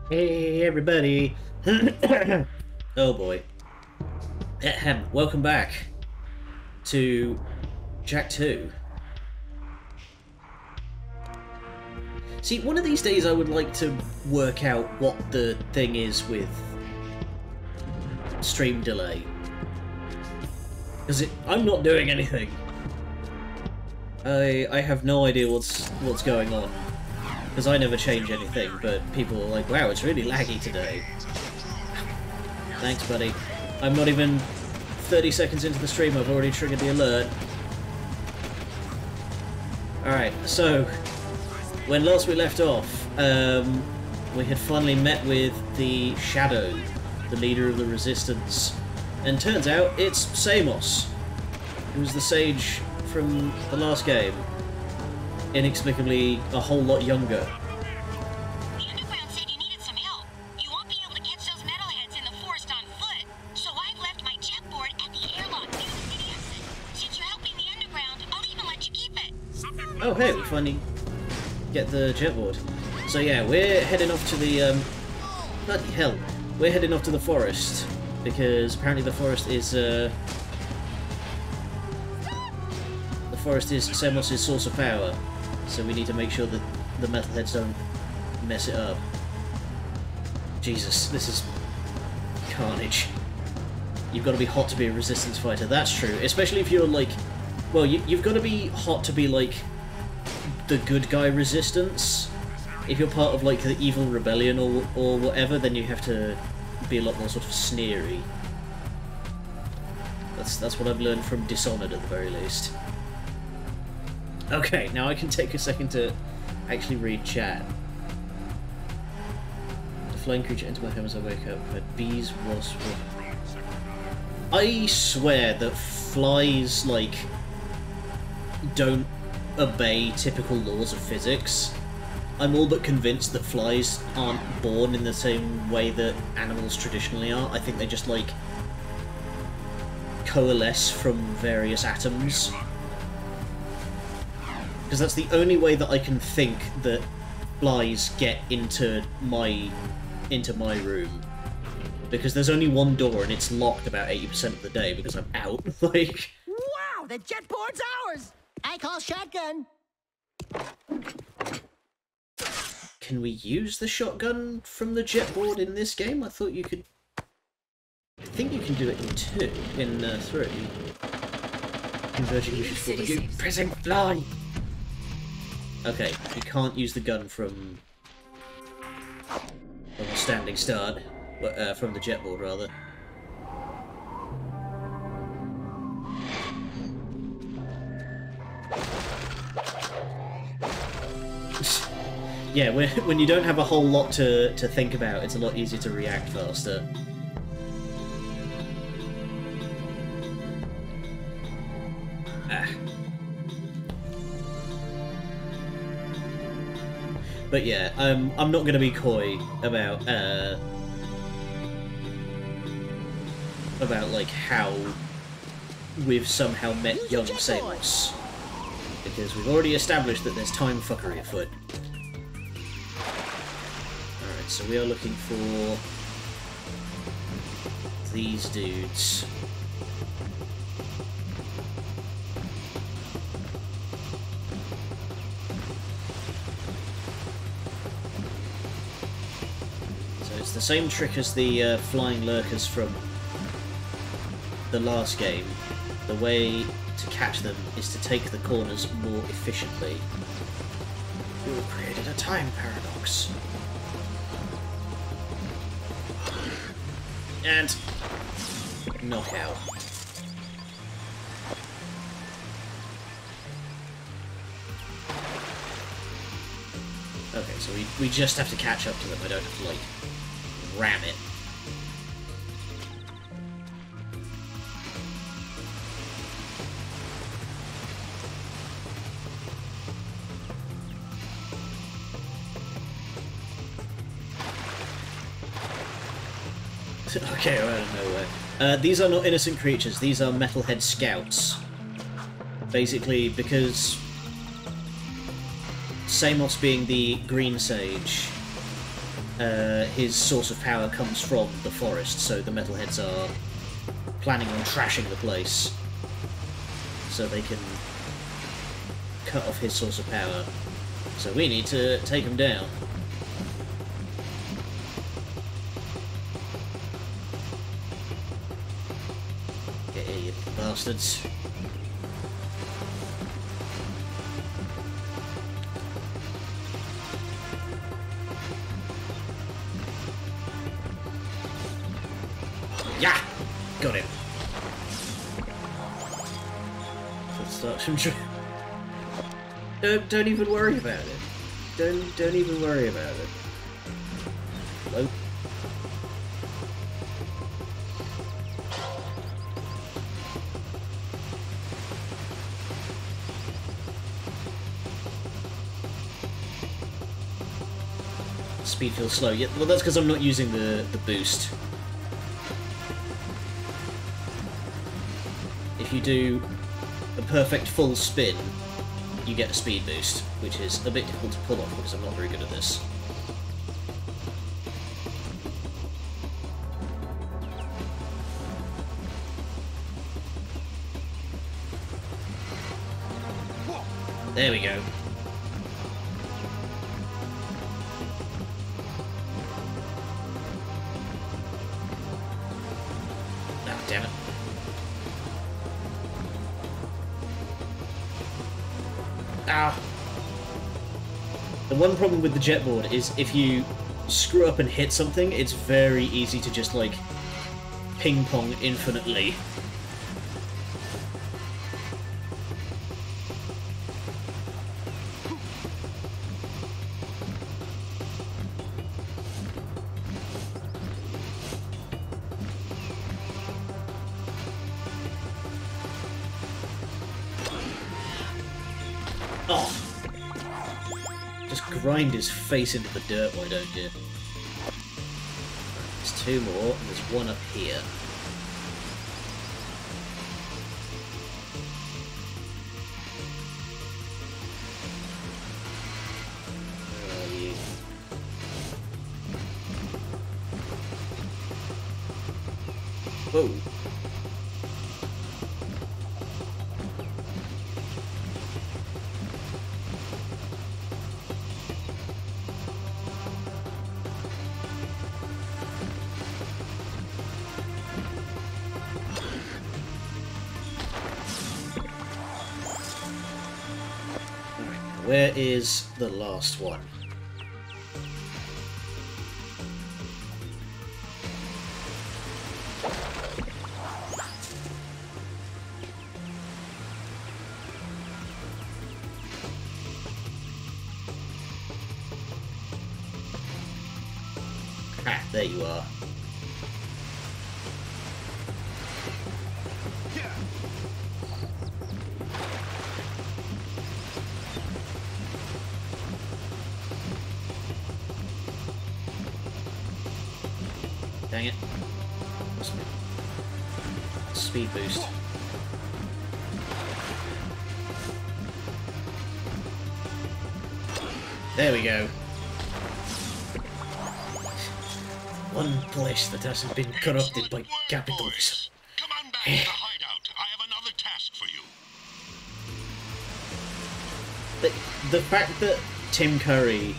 Hey everybody! Oh boy. Ahem. Welcome back to Jack 2. See, one of these days I would like to work out what the thing is with stream delay. Because I'm not doing anything. I have no idea what's going on. Because I never change anything, but people are like, wow, it's really laggy today. Thanks, buddy. I'm not even 30 seconds into the stream, I've already triggered the alert. Alright, so, when last we left off, we had finally met with the Shadow, the leader of the Resistance. And turns out, it's Samos, who's the sage from the last game. Inexplicably a whole lot younger. The Underground said you needed some help. You won't be able to catch those metalheads in the forest on foot, so I've left my jetboard at the airlock near the city exit. Since you're helping the Underground, I'll even let you keep it. Oh hey, we finally get the jetboard. So yeah, we're heading off to the, bloody hell. We're heading off to the forest, because apparently the forest is, Samos' source of power, so we need to make sure that the metalheads don't mess it up. Jesus, this is carnage. You've got to be hot to be a resistance fighter, that's true. Especially if you're like... Well, you've got to be hot to be like the good guy resistance. If you're part of like the evil rebellion or whatever, then you have to be a lot more sort of sneery. That's what I've learned from Dishonored at the very least. Okay, now I can take a second to actually read chat. The flying creature enters my home as I wake up. But bees, wasps... I swear that flies, like, don't obey typical laws of physics. I'm all but convinced that flies aren't born in the same way that animals traditionally are. I think they just, like, coalesce from various atoms. Because that's the only way that I can think that flies get into my room. Because there's only one door and it's locked about 80% of the day because I'm out. Like, wow, the jetboard's ours! I call shotgun. can we use the shotgun from the jetboard in this game? I thought you could... I think you can do it in 3. Converging wishes for the pressing fly! Okay, we can't use the gun from a standing start, from the jetboard rather. Yeah, when you don't have a whole lot to think about, it's a lot easier to react faster. Ah. But yeah, I'm not going to be coy about like how we've somehow met young Samos, because we've already established that there's time fuckery afoot. Alright, so we are looking for these dudes. It's the same trick as the flying lurkers from the last game. The way to catch them is to take the corners more efficiently. You have created a time paradox. And... knockout. Okay, so we just have to catch up to them. I don't have to, like, ram it. Okay, out of nowhere. These are not innocent creatures, these are metalhead scouts. Basically, because Samos being the green sage his source of power comes from the forest, so the metalheads are planning on trashing the place so they can cut off his source of power. So we need to take him down. Get here, you bastards. Yeah! Got him. Let's start some Don't even worry about it. Don't even worry about it. Hello? Speed feels slow. Yeah, well that's because I'm not using the boost. If you do a perfect full spin, you get a speed boost, which is a bit difficult to pull off because I'm not very good at this. There we go. Ah, damn it. Ah. The one problem with the jetboard is if you screw up and hit something, it's very easy to just, like, ping-pong infinitely. Oh! Just grind his face into the dirt, why don't you? There's two more, and there's one up here. Where are you? Whoa! Where is the last one? Ah, there you are. Dang it. Speed boost. There we go. One place that hasn't been corrupted by capitalism. Come on back to the hideout. I have another task for you. The fact that Tim Curry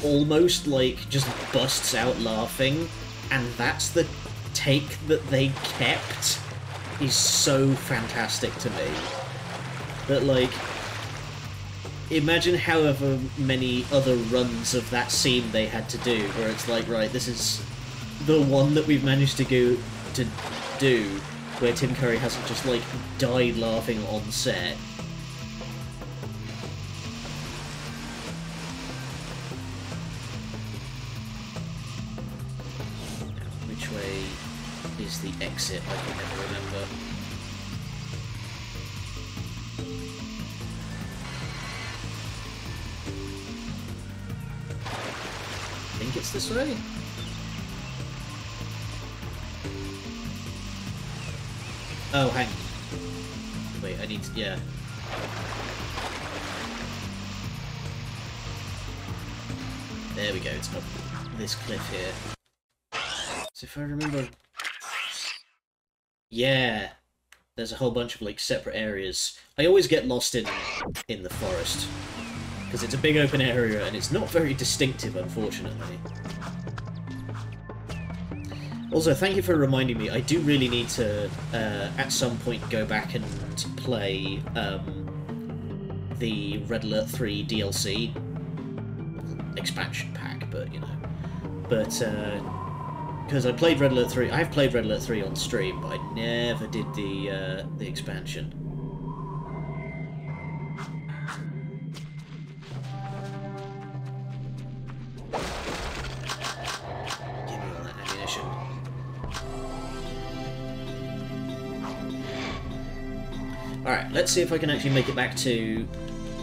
almost, like, just busts out laughing, and that's the take that they kept, is so fantastic to me. That, like, imagine however many other runs of that scene they had to do, where it's like, right, this is the one that we've managed to do, where Tim Curry hasn't just, like, died laughing on set. Which way is the exit? I can never remember. I think it's this way? Oh, hang on. Wait, I need to... yeah. There we go, it's up. this cliff here. So if I remember... Yeah! There's a whole bunch of, like, separate areas. I always get lost in the forest. Because it's a big open area, and it's not very distinctive, unfortunately. Also, thank you for reminding me, I do really need to, at some point, go back and play, the Red Alert 3 DLC. Expansion pack, but, you know. But, because I played Red Alert 3, I've played Red Alert 3 on stream, but I never did the expansion. Give me all that ammunition. Alright, let's see if I can actually make it back to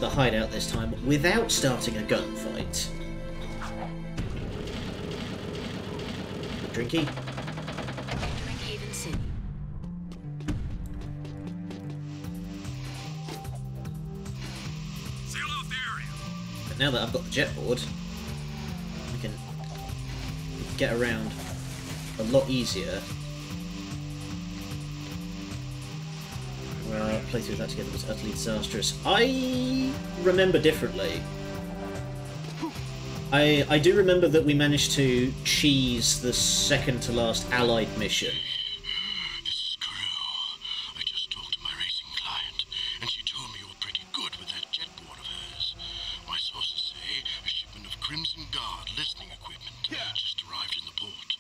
the hideout this time without starting a gunfight. Drinky? Haven City. Seal off the area. But now that I've got the jet board, we can get around a lot easier. Well, playthrough of that together was utterly disastrous. I remember differently. I do remember that we managed to cheese the second to last Allied mission. This is Crew. I just talked to my racing client, and she told me you were pretty good with that jet board of hers. My sources say a shipment of Crimson Guard listening equipment just arrived in the port.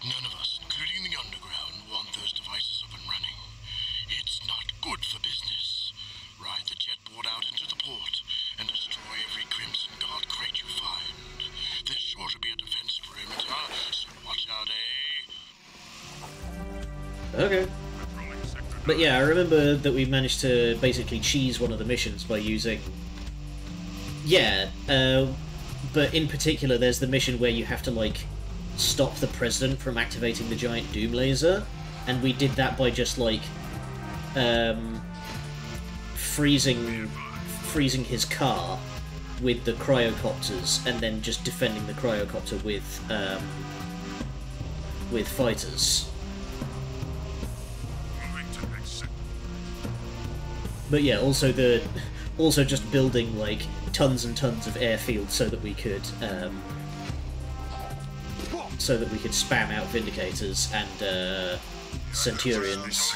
None of us, including the underground, want those devices up and running. It's not good for business. Ride the jet board out into the port and destroy every Crimson Guard crate you find. There's sure to be a defense perimeter, so watch out, eh? Okay. But yeah, I remember that we managed to basically cheese one of the missions by using... Yeah, but in particular there's the mission where you have to, like, stop the president from activating the giant doom laser, and we did that by just, like, freezing his car with the cryocopters, and then just defending the cryocopter with fighters. But yeah, also just building like tons and tons of airfields so that we could spam out Vindicators and Centurions.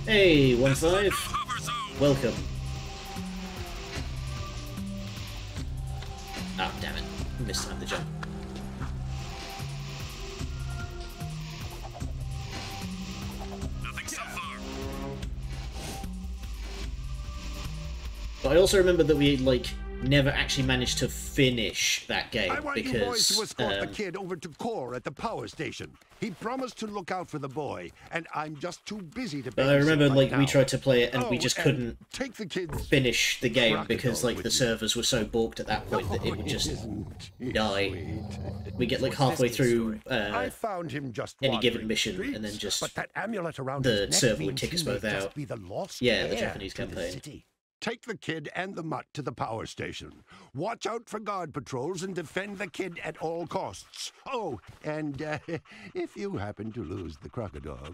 Hey, 1-5. Welcome. Ah, damn it. Mistimed the jump. Nothing so far. But I also remember that we, like, never actually managed to finish that game I want because... you boys to escort the kid over to Core at the power station. He promised to look out for the boy, and I'm just too busy to. But I remember, like, we now. tried to play it and we just couldn't take the kids finish the game because, like, with the you. servers were so balked at that point that it would just Isn't he die. sweet? We get, like, halfway through I found him just any given wandering mission, the and then streets, just but that amulet around the his neck server would means kick us he both may just out. be the lost Yeah, the heir Japanese to the campaign. city. Take the kid and the mutt to the power station. Watch out for guard patrols and defend the kid at all costs. Oh, and if you happen to lose the crocodile.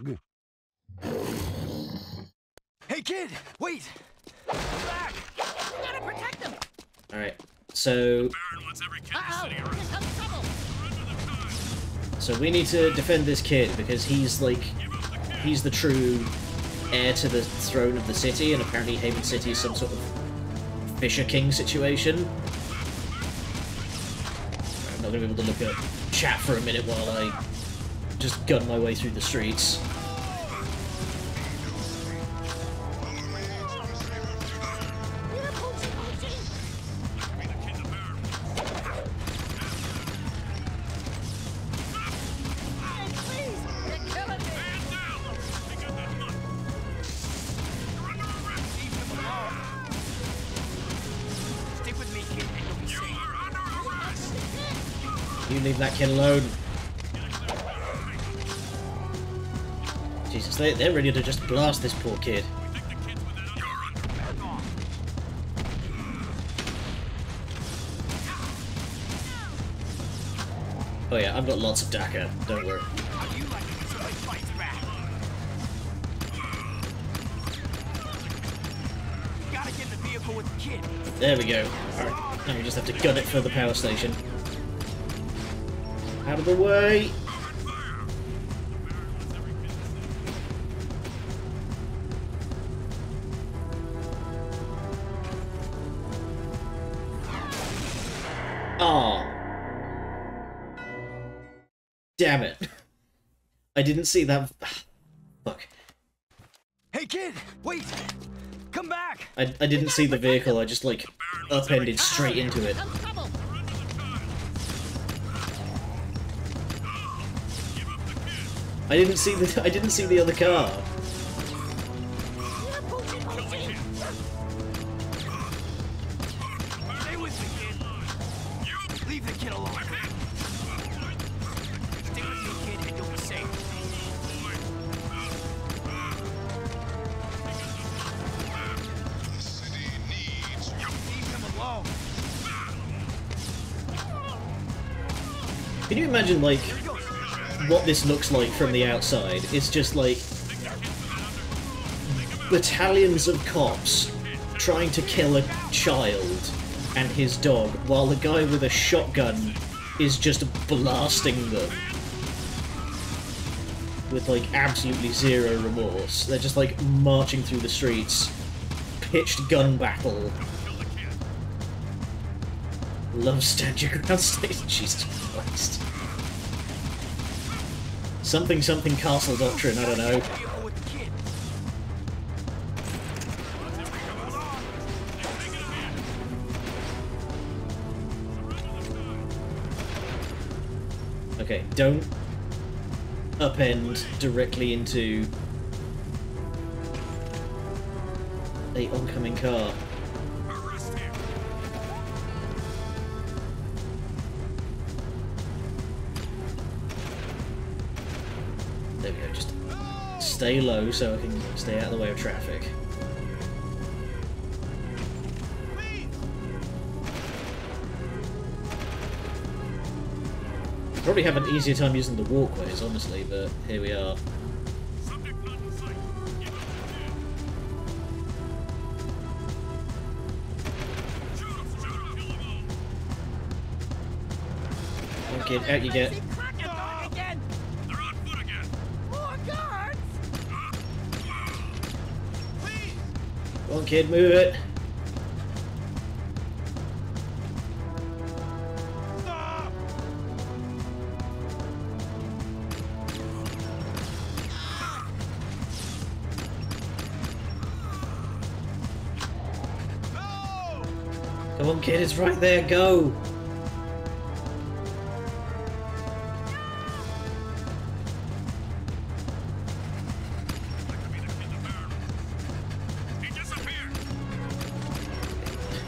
Hey, kid! Wait! Back! You gotta protect them. Alright, so... Baron wants every kid in the Uh-oh, city here around. comes trouble. So we need to defend this kid because he's, like... He's the true heir to the throne of the city, and apparently Haven City is some sort of Fisher King situation. I'm not going to be able to look at chat for a minute while I just gun my way through the streets. Stick with me, kid, and you'll be safe. You leave that kid alone. Jesus, they're ready to just blast this poor kid. Oh yeah, I've got lots of DACA, don't worry. There we go. Alright, now we just have to gun it for the power station. Out of the way! Aw. Damn it. I didn't see that. Fuck. Hey, kid! Wait! Come back! I didn't see the vehicle, I just, like, upended straight into it. I didn't see the other car. Stay with me, kid. Leave the kid alone. Stay with me, kid, and you'll be safe. Leave him alone. Can you imagine, like, what this looks like from the outside? It's just, like, battalions of cops trying to kill a child and his dog, while the guy with a shotgun is just blasting them with, like, absolutely zero remorse. They're just, like, marching through the streets. Pitched gun battle. Love stand your ground state. Jesus Christ. Something something castle doctrine, I don't know. Okay, don't upend directly into the oncoming car. There we go, just stay low so I can stay out of the way of traffic. Probably have an easier time using the walkways, honestly, but here we are. Okay, out you get. Come on, kid, move it. Come on, kid, it's right there, go!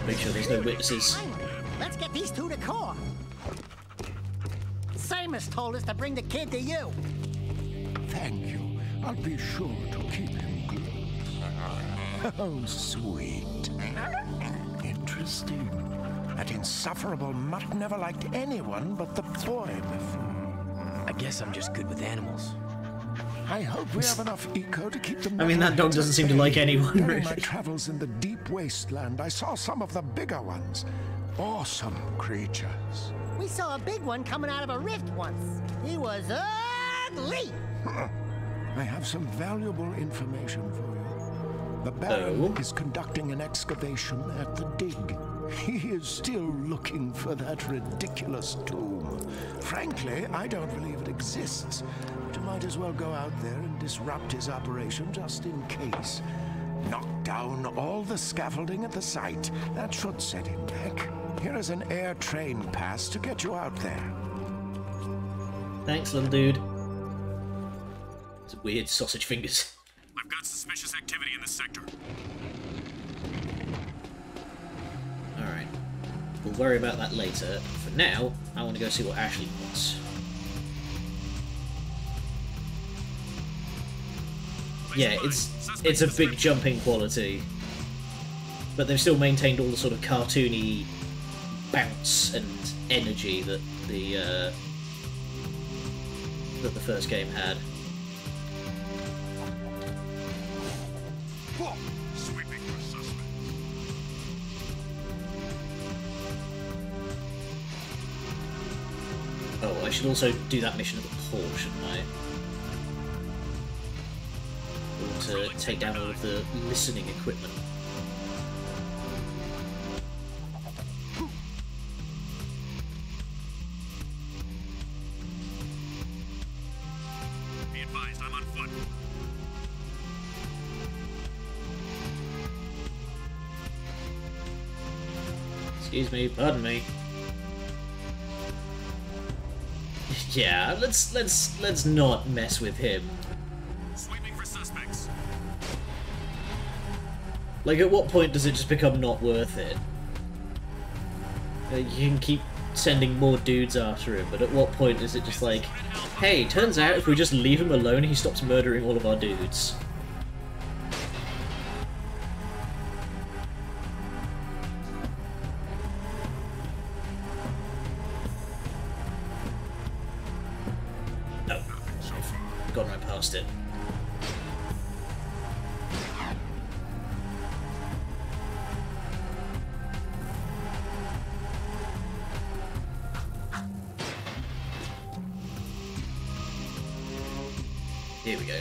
Make sure there's no witnesses. Let's get these two to court. Seamus told us to bring the kid to you. Thank you. I'll be sure to keep him close. Oh, sweet. Interesting. That insufferable mutt never liked anyone but the boy before. I guess I'm just good with animals. I hope we have enough eco to keep them. I mean, that dog doesn't seem to like anyone, During my really. travels in the deep wasteland, I saw some of the bigger ones. Awesome creatures. We saw a big one coming out of a rift once. He was ugly. I have some valuable information for you. The Baron is conducting an excavation at the dig. He is still looking for that ridiculous tomb. Frankly, I don't believe it exists. But you might as well go out there and disrupt his operation just in case. Knock down all the scaffolding at the site. That should set him back. Here is an air train pass to get you out there. Thanks, little dude. It's weird sausage fingers. I've got suspicious activity in this sector. Alright. We'll worry about that later. For now, I want to go see what Ashley wants. yeah, it's a big jump in quality, but they've still maintained all the sort of cartoony bounce and energy that the first game had. Sweeping for suspects. Oh, I should also do that mission at the port, shouldn't I? To take down all of the listening equipment. Be advised, I'm on foot. Excuse me, pardon me. Yeah, let's not mess with him. Sweeping for suspects. Like, at what point does it just become not worth it? You can keep sending more dudes after him, but at what point is it just like, hey, turns out if we just leave him alone, he stops murdering all of our dudes. No. Gone right past it. Here we go.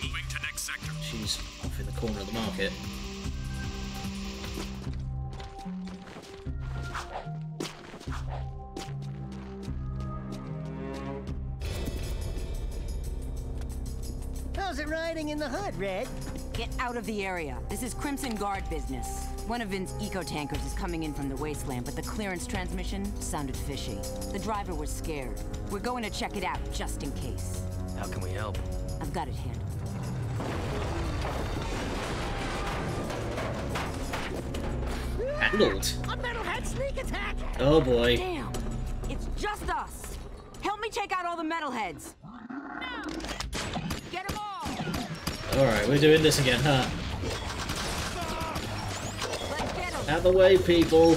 Moving to next sector. She's off in the corner of the market. How's it riding in the hood, Red? Get out of the area. This is Crimson Guard business. One of Vin's eco-tankers is coming in from the wasteland, but the clearance transmission sounded fishy. The driver was scared. We're going to check it out, just in case. How can we help? I've got it handled. Handled. A metalhead sneak attack! Oh boy. Damn! It's just us! Help me take out all the metalheads! Get them all! Alright, we're doing this again, huh? Let's get them! Out of the way, people!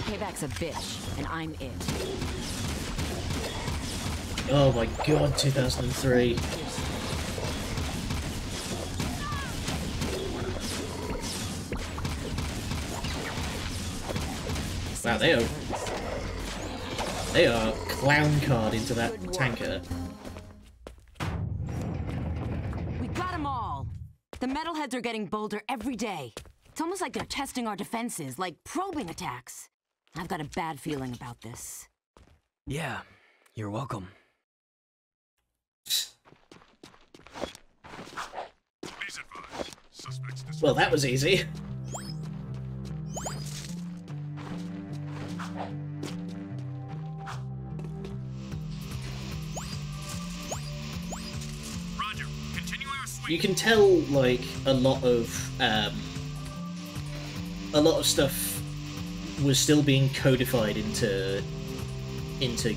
Payback's a bitch, and I'm it. Oh my god, 2003. Wow, they are clown card into that tanker. We got them all! The metalheads are getting bolder every day. It's almost like they're testing our defenses, like probing attacks. I've got a bad feeling about this. Yeah, you're welcome. Please advise. Suspects dismissed. Well, that was easy. Roger. Continue our sweep. You can tell, like, a lot of stuff was still being codified into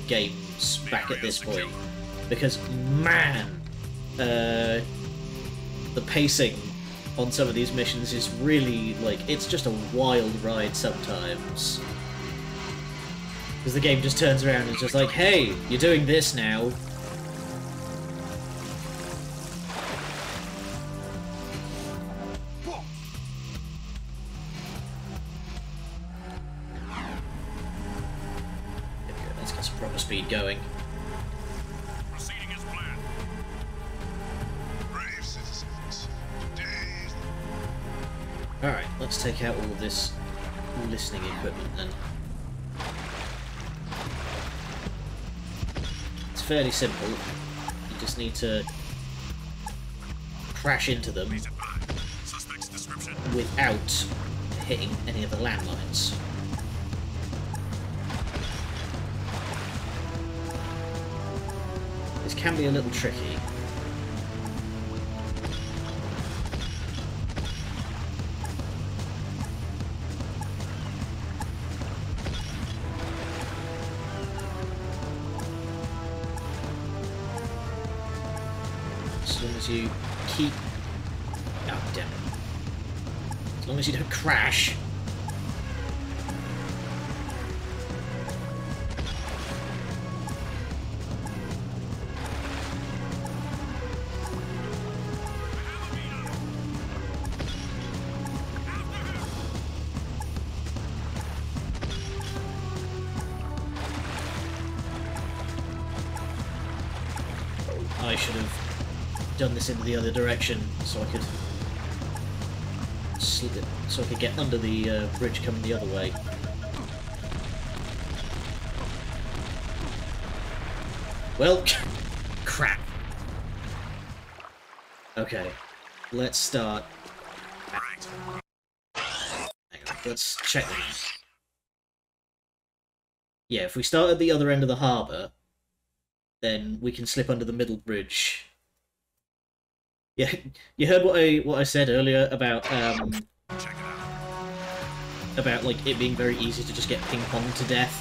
games back at this point, because man, the pacing on some of these missions is really, like, it's just a wild ride sometimes. Because the game just turns around and is just like, hey, you're doing this now. Let's get some proper speed going. Proceeding as planned. Brave citizens, today is Alright, let's take out all of this listening equipment then. It's fairly simple. You just need to crash into them Please advise. Suspect's description. without hitting any of the landmines. This can be a little tricky. as long as you keep... Oh, damn it. As long as you don't crash. I should have done this in the other direction so I could slip it, so I could get under the bridge coming the other way. Well, crap. Okay, let's start. Hang on, let's check that. Yeah, if we start at the other end of the harbour, then we can slip under the middle bridge. Yeah, you heard what I said earlier about like it being very easy to just get ping-ponged to death.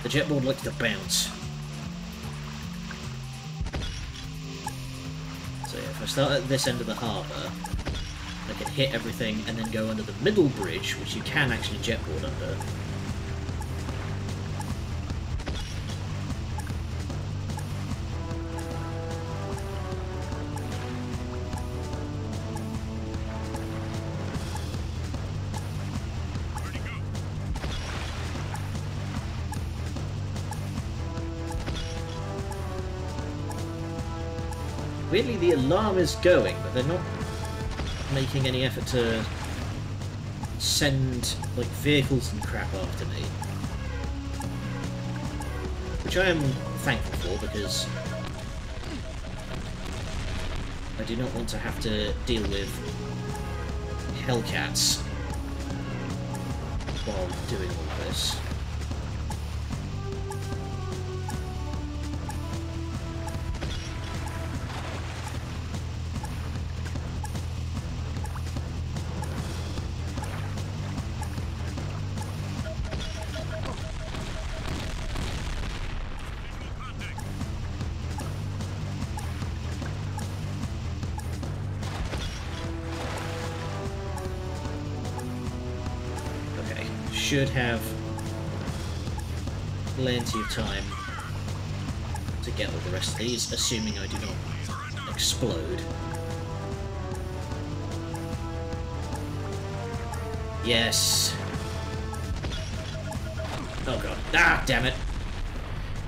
The jetboard likes to bounce. So yeah, if I start at this end of the harbour, I can hit everything and then go under the middle bridge, which you can actually jetboard under. Weirdly, the alarm is going, but they're not making any effort to send, like, vehicles and crap after me. Which I am thankful for, because I do not want to have to deal with Hellcats while doing all this. Should have plenty of time to get all the rest of these, assuming I do not explode. Yes. Oh god. Ah, damn it.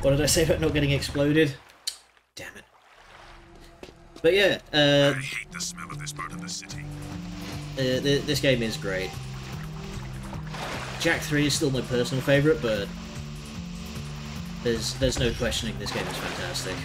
What did I say about not getting exploded? Damn it. But yeah, I hate the smell of this part of the city. This game is great. Jack 3 is still my personal favourite, but there's no questioning this game is fantastic.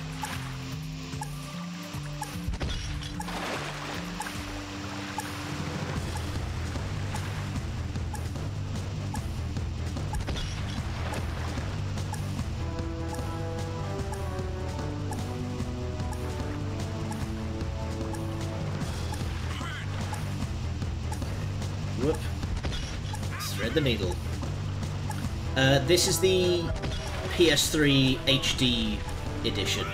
Whoop. Thread the needle. This is the PS3 HD edition.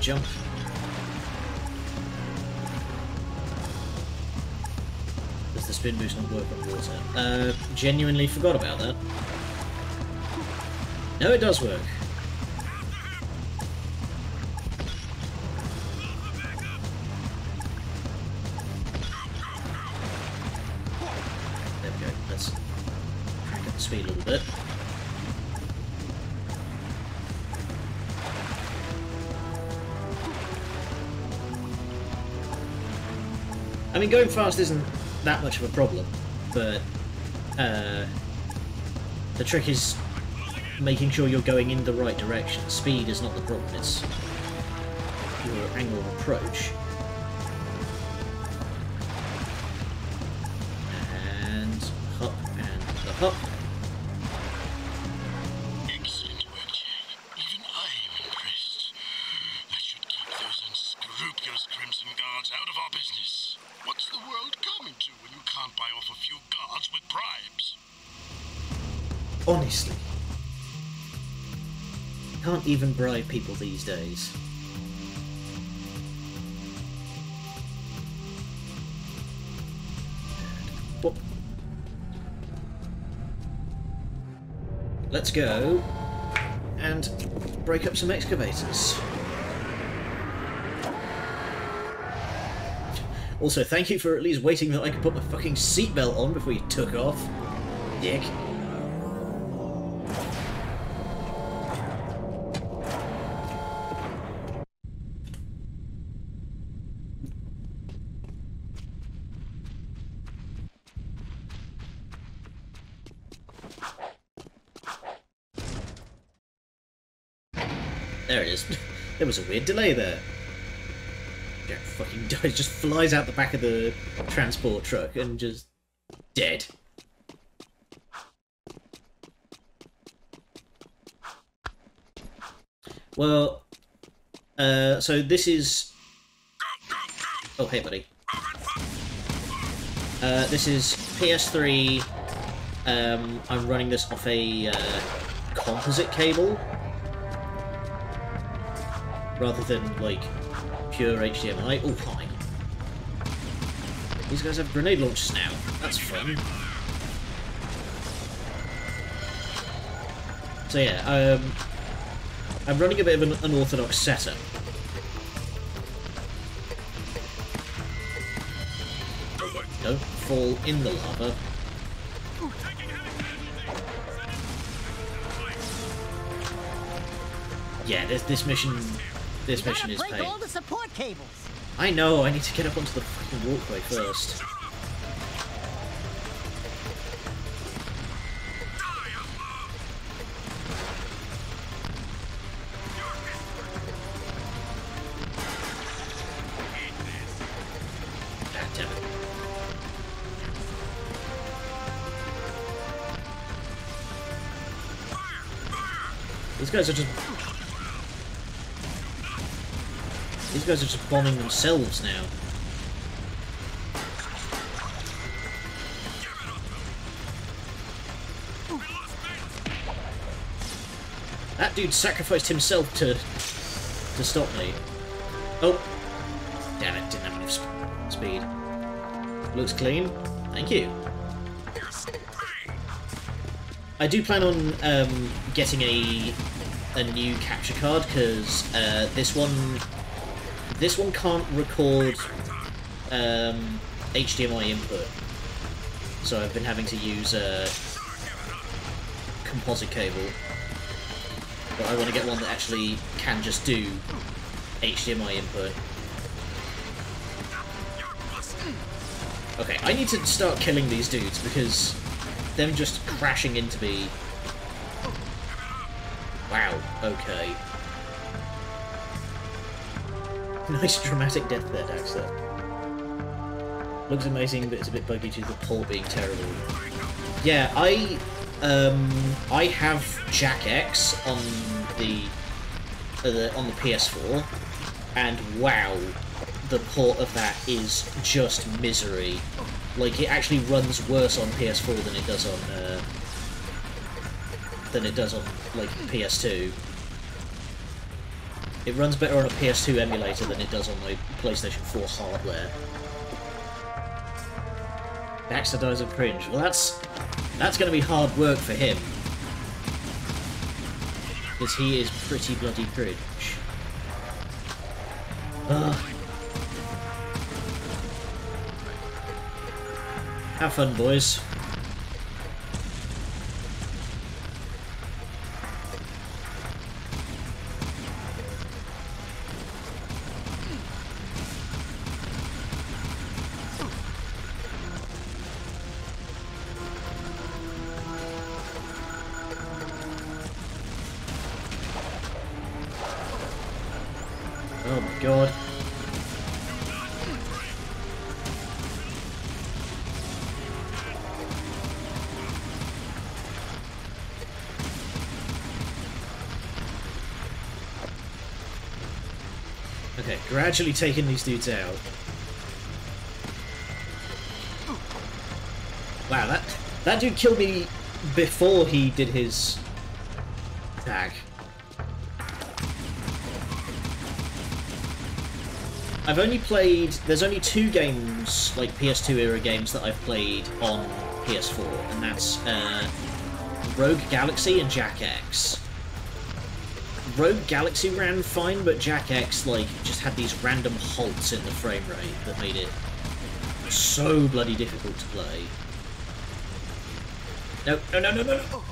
Jump. Does the spin boost not work on water? Genuinely forgot about that. No, it does work. There we go. Let's crank up the speed a little bit. I mean, going fast isn't that much of a problem, but the trick is making sure you're going in the right direction. Speed is not the problem, it's your angle of approach. And hop, and the hop. Excellent work, Jack. Even bribes. Honestly. Can't even bribe people these days. What? Let's go and break up some excavators. Also, thank you for at least waiting that I could put my fucking seatbelt on before you took off. Dick. There it is. There was a weird delay there. Jack fucking dies, just flies out the back of the transport truck and just dead. Well, so this is... Oh, hey, buddy. This is PS3. I'm running this off a composite cable rather than, like, pure HDMI. Oh, fine. These guys have grenade launchers now. That's fun. So yeah, I'm running a bit of an unorthodox setup. Don't fall in the lava. Yeah, this mission is break pain. all the support cables. I know, I need to get up onto the fucking walkway first. God damn it. These guys are just bombing themselves now. That dude sacrificed himself to stop me. Oh, damn it! Didn't have enough speed. Looks clean. Thank you. I do plan on getting a new capture card because this one can't record HDMI input, so I've been having to use a composite cable. But I want to get one that actually can just do HDMI input. Okay, I need to start killing these dudes because them just crashing into me. Wow, okay. Nice dramatic death there, Daxter. Looks amazing, but it's a bit buggy due to the port being terrible. Yeah, I have Jack X on the PS4, and wow, the port of that is just misery. Like, it actually runs worse on PS4 than it does on like PS2. It runs better on a PS2 emulator than it does on my PlayStation 4 hardware. Daxter dies of cringe. Well, that's going to be hard work for him, because he is pretty bloody cringe. Ugh. Have fun, boys. Oh my god. Okay, gradually taking these dudes out. Wow, That dude killed me before he did his tag. I've only played... There's only 2 games, like PS2 era games, that I've played on PS4, and that's Rogue Galaxy and Jack X. Rogue Galaxy ran fine, but Jack X, like, just had these random halts in the frame rate that made it so bloody difficult to play. No, no, no, no, no, no!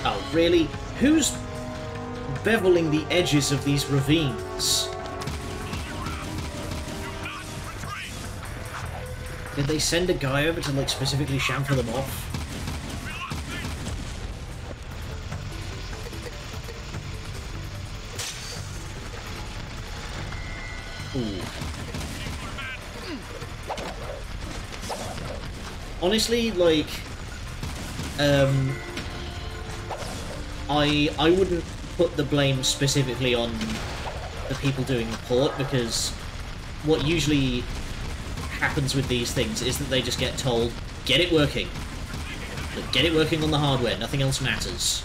Oh, really? Who's beveling the edges of these ravines? Did they send a guy over to, like, specifically chamfer them off? Ooh. Honestly, like, I wouldn't put the blame specifically on the people doing the port, because what usually happens with these things is that they just get told, get it working. But get it working on the hardware, nothing else matters.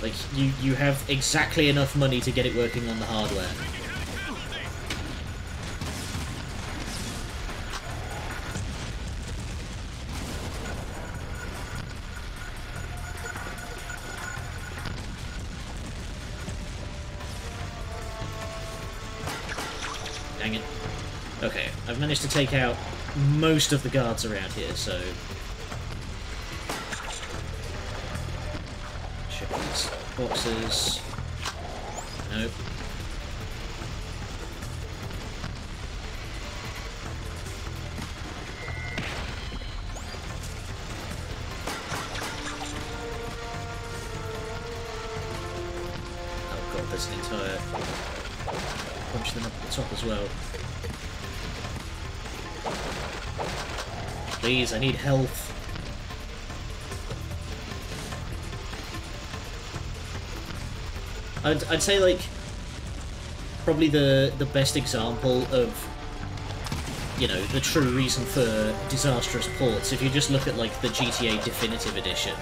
Like, you have exactly enough money to get it working on the hardware. Dang it. Okay, I've managed to take out most of the guards around here, so... check these boxes. Nope. Oh god, there's an entire... punch them up at the top as well. Please, I need health. I'd say, like, probably the best example of, you know, the true reason for disastrous ports, if you just look at, like, the GTA Definitive Edition,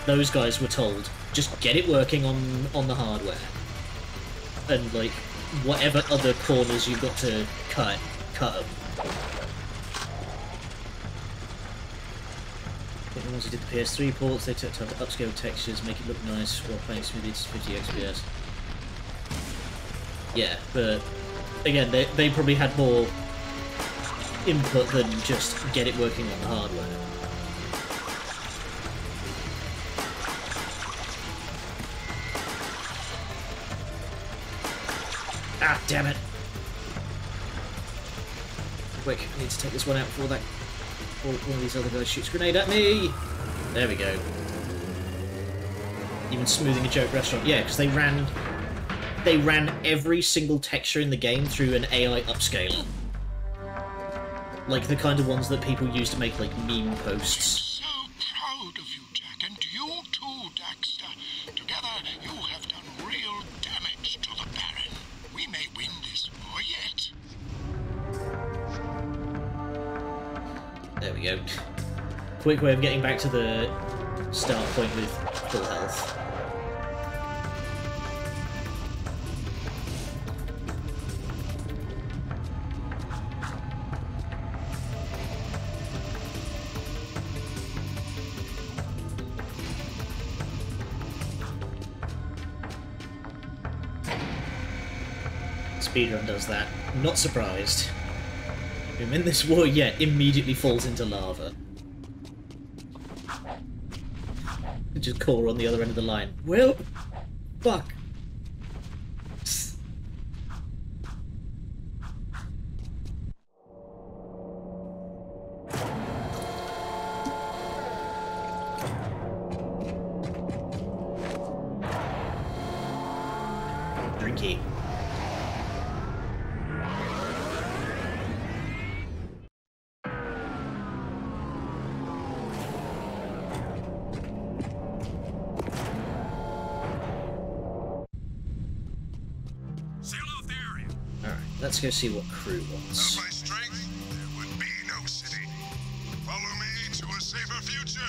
those guys were told, just get it working on the hardware. And, like, whatever other corners you've got to cut them. Once they did the PS3 ports, they took time to upscale textures, make it look nice while playing smoothly to 50 FPS. Yeah, but again, they probably had more input than just get it working on the hardware. Ah, damn it! Quick, I need to take this one out before that... one of these other guys shoots a grenade at me! There we go. Even smoothing a joke restaurant. Yeah, because they ran every single texture in the game through an AI upscaler. Like the kind of ones that people use to make, like, meme posts. So proud of you, Jack, and you too, Daxter. Together, you have done real damage to the Baron. We may win this war yet. There we go. Quick way of getting back to the start point with full health. Speedrun does that. Not surprised. I'm in this war yet, immediately falls into lava. Just core on the other end of the line. Well, fuck. Thank you. Seal off the area. Alright, let's go see what crew wants. Without my strength, there would be no city. Follow me to a safer future.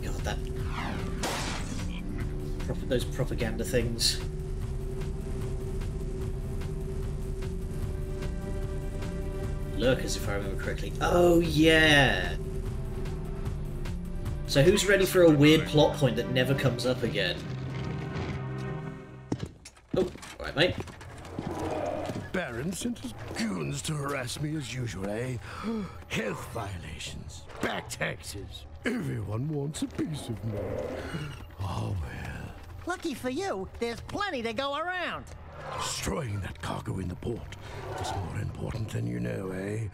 God, that... those propaganda things. Lurkers, if I remember correctly. Oh, yeah! So who's ready for a weird plot point that never comes up again? Oh, alright, mate. Baron sent his goons to harass me as usual, eh? Health violations, back taxes. Everyone wants a piece of me. Oh, well. Lucky for you, there's plenty to go around. Destroying that cargo in the port is more important than you know, eh?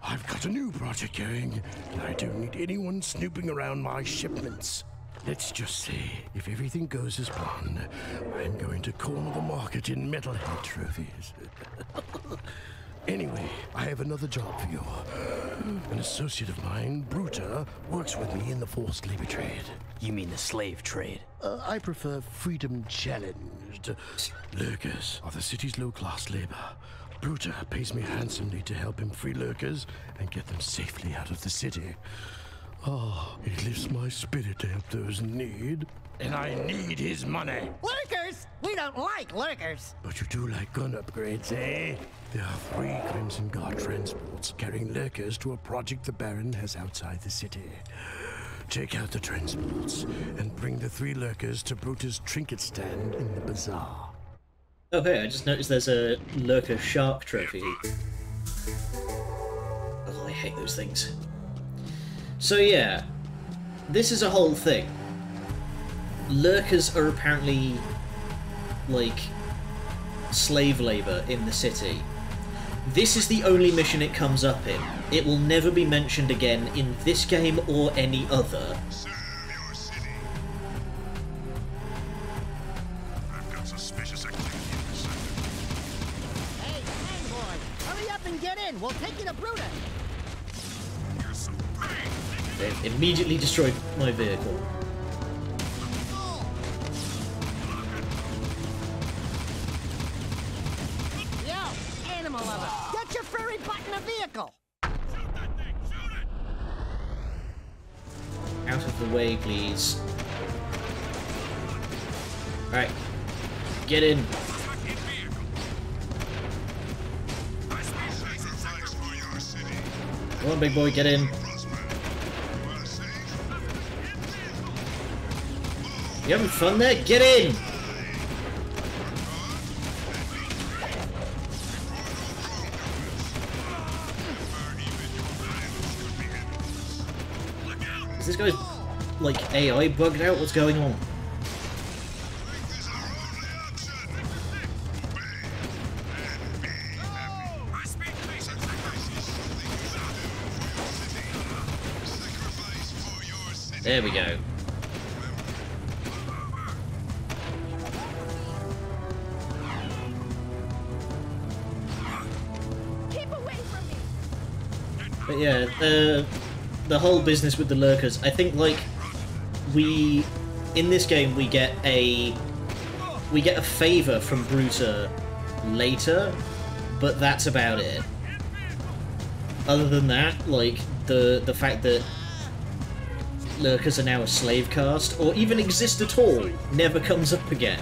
I've got a new project going, and I don't need anyone snooping around my shipments. Let's just say, if everything goes as planned, I'm going to corner the market in metalhead trophies. Anyway, I have another job for you. An associate of mine, Bruta, works with me in the forced labor trade. You mean the slave trade? I prefer freedom challenged. Lurkers are the city's low-class labor. Bruta pays me handsomely to help him free lurkers and get them safely out of the city. Oh, it lifts my spirit to help those in need. And I need his money. Lurkers? We don't like lurkers. But you do like gun upgrades, eh? There are 3 Crimson Guard transports carrying lurkers to a project the Baron has outside the city. Take out the transports and bring the 3 lurkers to Bruta's trinket stand in the bazaar. Oh hey, I just noticed there's a lurker shark trophy. Oh, I hate those things. So yeah, this is a whole thing. Lurkers are apparently, like, slave labour in the city. This is the only mission it comes up in. It will never be mentioned again in this game or any other. Serve your city. I've got suspicious activity in the sector. Hey, hang boy, hurry up and get in. We'll take you to Bruta. You're so brave. They've immediately destroyed my vehicle. Yo, animal lover, get your furry butt in a vehicle. Shoot that thing! Shoot it! Out of the way, please. Alright. Get in. Suspect in vehicle. High-speed sacrifice for your city. Come on, big boy, get in. Prosper. You are safe. You having fun there? Get in! Is this guy's, like, AI bugged out? What's going on? There we go. Keep away from me! But yeah, the whole business with the lurkers, I think, like, in this game we get a favour from Bruta later, but that's about it. Other than that, like, the fact that lurkers are now a slave caste, or even exist at all, never comes up again.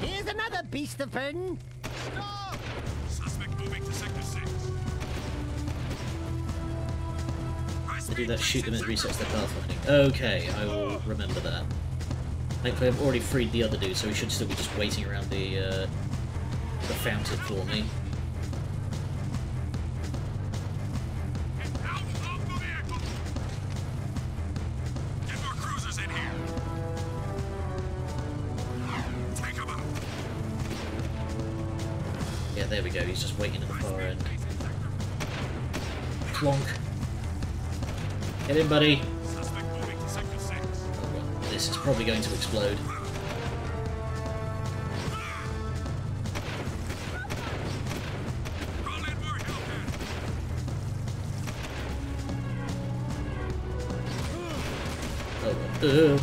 Here's another beast of burden. Stop! Suspect moving to sector 6. To do that, shoot them and resets their pathfinding. Okay, I will remember that. Thankfully I've already freed the other dude, so he should still be just waiting around the fountain for me. Get out of the vehicle! Get more cruisers in here! Take them out! Yeah, there we go, he's just waiting at the far end. Clonk. Get in, buddy. Oh, well, this is probably going to explode. Oh, well.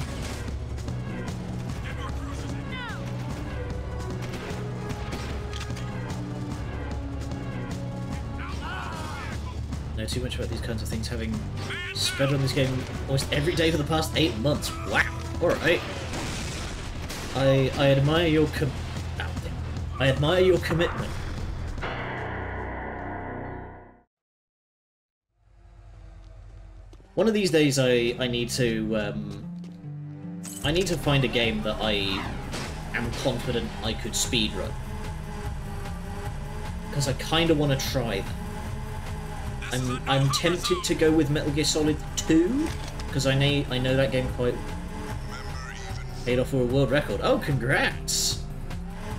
Know too much about these kinds of things, having sped on this game almost every day for the past 8 months. Wow. All right. I admire your I admire your commitment. One of these days, I need to find a game that I am confident I could speedrun, because I kind of want to try that. I'm tempted to go with Metal Gear Solid 2, because I know that game quite paid off for a world record. Oh, congrats!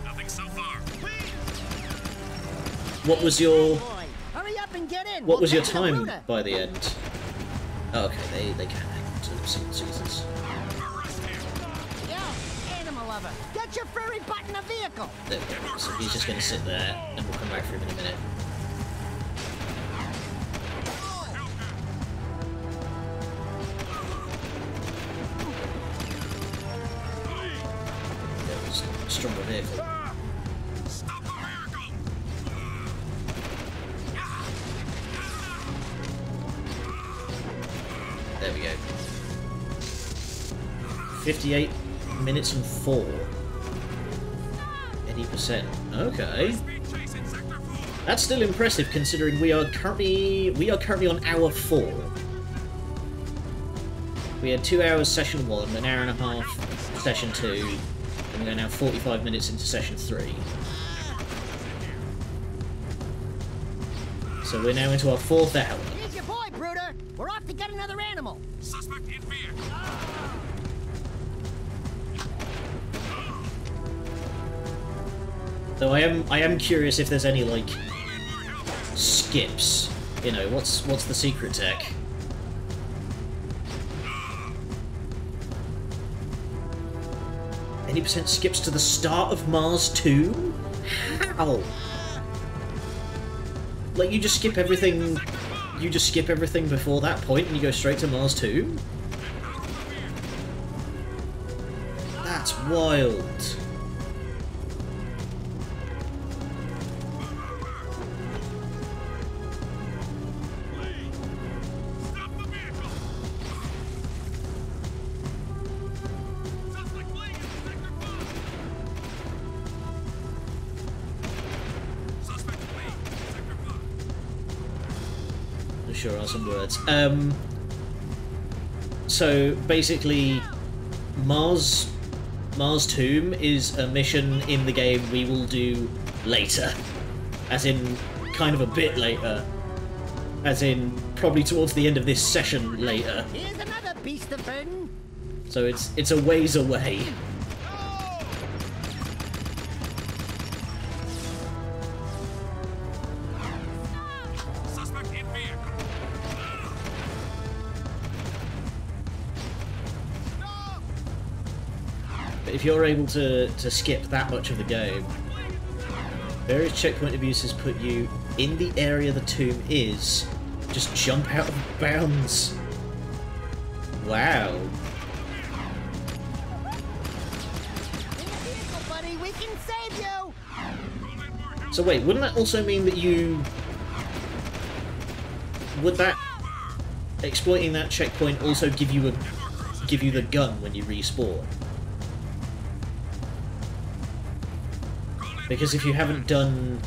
Nothing so far. What was your Hurry up and get in. what was your We'll take the time Bruder. by the end? Oh, okay, they can hang on to single seasons. Yo, animal lover, get your furry butt in the vehicle. There we go. So he's just going to sit there, and we'll come back for him in a minute. Stronger vehicle. Stop the vehicle! 58 minutes and 4. 80%. Okay. That's still impressive considering we are currently on hour 4. We had 2 hours session 1, an hour and a half session 2, and we're now 45 minutes into session 3. So we're now into our 4th hour. Here's your boy, Bruder. We're off to get another animal. Suspect in vehicle. Though I am curious if there's any like skips. You know, what's the secret tech? Any % skips to the start of Mars 2? How? Like you just skip everything before that point and you go straight to Mars 2? That's wild. Sure are some words. So basically, Mars Tomb is a mission in the game we will do later, as in kind of a bit later, as in probably towards the end of this session later. Here's another beast of burden. So it's a ways away. If you're able to skip that much of the game, various checkpoint abuses put you in the area the tomb is. Just jump out of bounds. Wow. In the vehicle, buddy. We can save you. So wait, wouldn't that also mean that you... Would that... Exploiting that checkpoint also give you the gun when you respawn? Because if you haven't done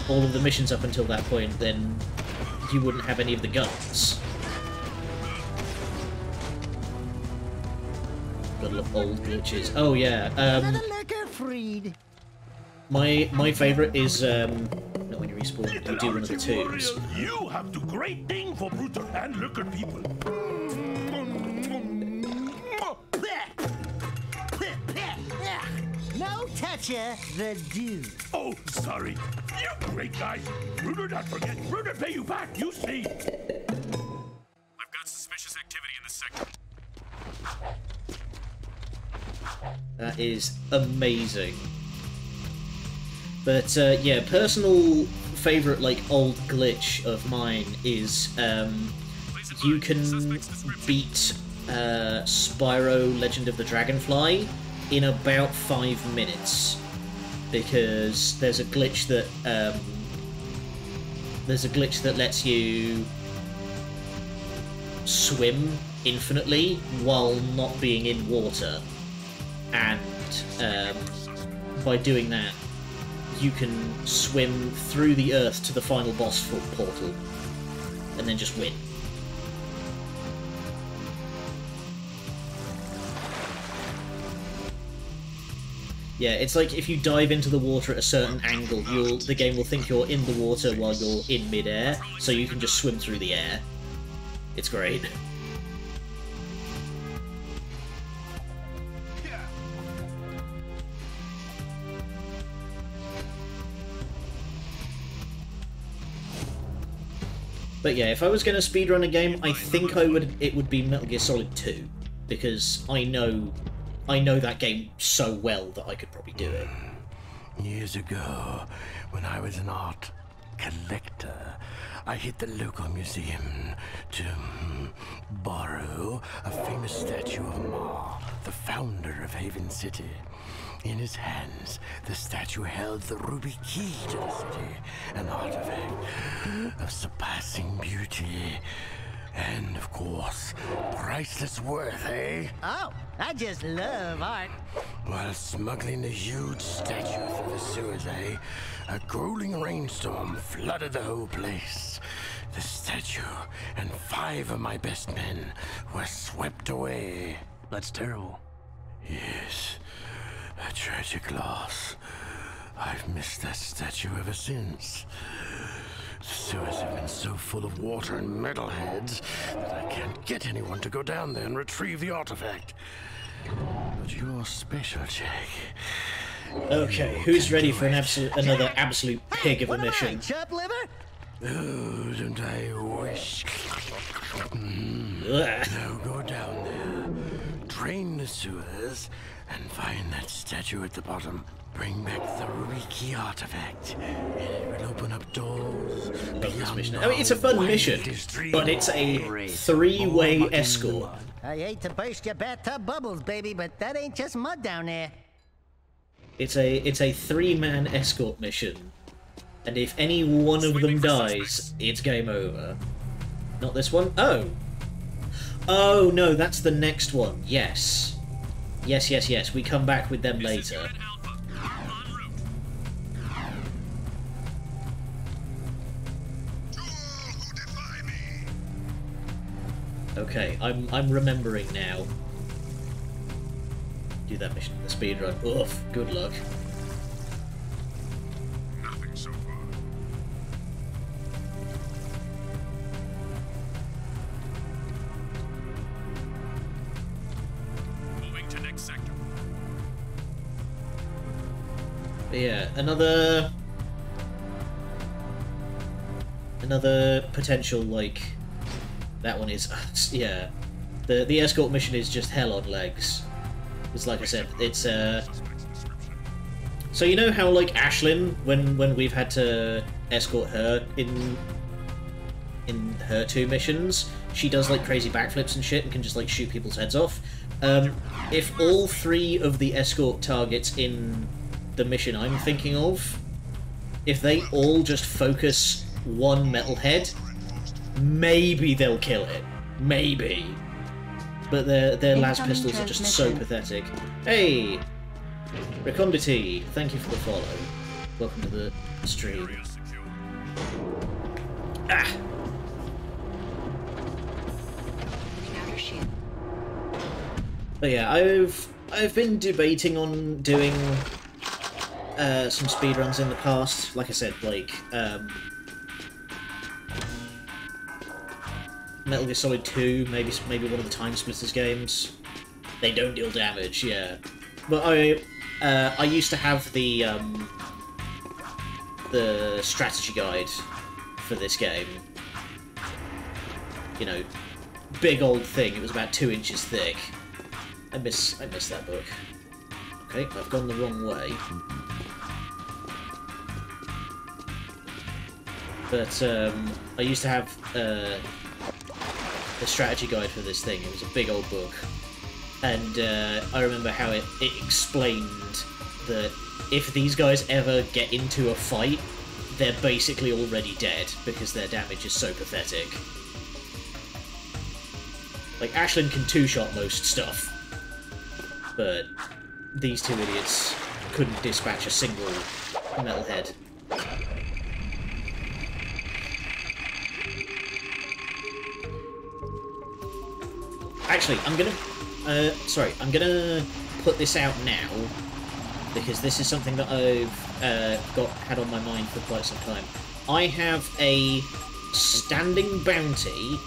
all of the missions up until that point, then you wouldn't have any of the guns. Got a lot of old glitches. Oh yeah. Another lurker freed. My favourite is not when you respawn, you do one of the tombs. You have do great thing for brutal and lurker people. No test Gotcha, the dude. Oh, sorry. You great guy. Bruder not forget. Bruder pay you back. You see. I've got suspicious activity in this sector. That is amazing. But yeah, personal favourite like old glitch of mine is you can beat Spyro Legend of the Dragonfly in about 5 minutes, because there's a glitch that lets you swim infinitely while not being in water, and by doing that you can swim through the earth to the final boss portal and then just win. Yeah, it's like if you dive into the water at a certain angle, the game will think you're in the water while you're in mid-air, so you can just swim through the air. It's great. But yeah, if I was going to speedrun a game, I think it would be Metal Gear Solid 2, because I know that game so well that I could probably do it. Years ago, when I was an art collector, I hit the local museum to borrow a famous statue of Ma, the founder of Haven City. In his hands, the statue held the ruby key to the city, an artifact of surpassing beauty. And, of course, priceless worth, eh? Oh, I just love art. While smuggling the huge statue through the sewers, eh? A grueling rainstorm flooded the whole place. The statue and 5 of my best men were swept away. That's terrible. Yes, a tragic loss. I've missed that statue ever since. The sewers have been so full of water and metalheads that I can't get anyone to go down there and retrieve the artifact. But you're special, Jack. Okay, who's ready for another absolute pig of a mission? Chop liver? Oh, don't I wish? Now go down there, drain the sewers, and find that statue at the bottom. Bring back the ruby key artifact, and it will open up doors beyond. I mean, it's a fun mission, but it's a 3-way escort. I hate to burst your bathtub bubbles, baby, but that ain't just mud down there. It's a 3-man escort mission, and if any one of them dies, it's game over. Not this one? Oh! Oh, no, that's the next one. Yes. Yes. We come back with them later. Okay, I'm remembering now. Do that mission in the speedrun. Oof, good luck. Nothing so far. Moving to next sector. But yeah, another potential, like, that one is, yeah, the escort mission is just hell on legs. It's like I said, it's so you know how, like, Ashlyn, when we've had to escort her in her 2 missions, she does like crazy backflips and shit and can just like shoot people's heads off. If all 3 of the escort targets in the mission I'm thinking of, if they all just focus one metalhead, maybe they'll kill it. Maybe. But their las pistols are just so pathetic. Hey! Recondity, thank you for the follow. Welcome to the stream. Ah! But yeah, I've been debating on doing some speedruns in the past. Like I said, like Metal Gear Solid 2, maybe one of the Time Splitters games. They don't deal damage, yeah. But I used to have the strategy guide for this game. You know, big old thing. It was about 2 inches thick. I miss that book. Okay, I've gone the wrong way. But I used to have the strategy guide for this thing. It was a big old book, and I remember how it explained that if these guys ever get into a fight, they're basically already dead because their damage is so pathetic. Like, Ashland can two-shot most stuff, but these two idiots couldn't dispatch a single metalhead. Actually, I'm gonna put this out now, because this is something that I've had on my mind for quite some time. I have a standing bounty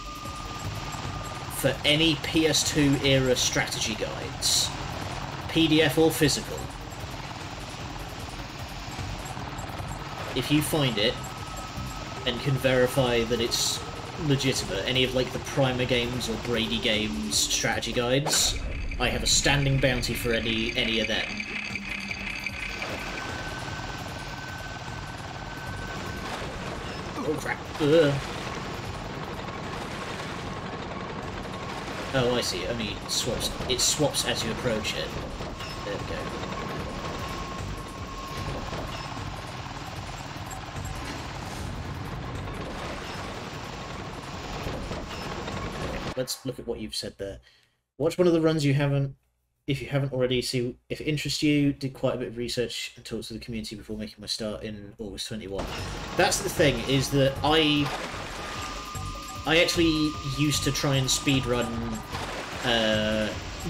for any PS2 era strategy guides, PDF or physical. If you find it and can verify that it's legitimate, any of like the Primer Games or Brady Games strategy guides, I have a standing bounty for any of them. Oh crap. Ugh. Oh, I see. Only it swaps as you approach it. There we go. Let's look at what you've said there. Watch one of the runs if you haven't already. See if it interests you. Did quite a bit of research and talked to the community before making my start in August 21. That's the thing, is that I actually used to try and speedrun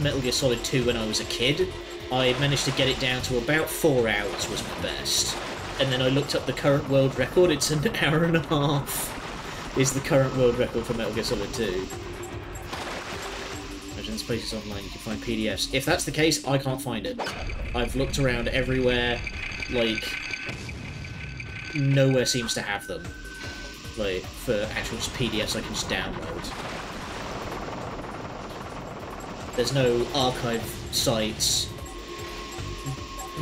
Metal Gear Solid 2 when I was a kid. I managed to get it down to about 4 hours was my best. And then I looked up the current world record. It's an hour and a half is the current world record for Metal Gear Solid 2. There's places online you can find PDFs. If that's the case, I can't find it. I've looked around everywhere, like, nowhere seems to have them. Like, for actual just PDFs I can just download. There's no archive sites.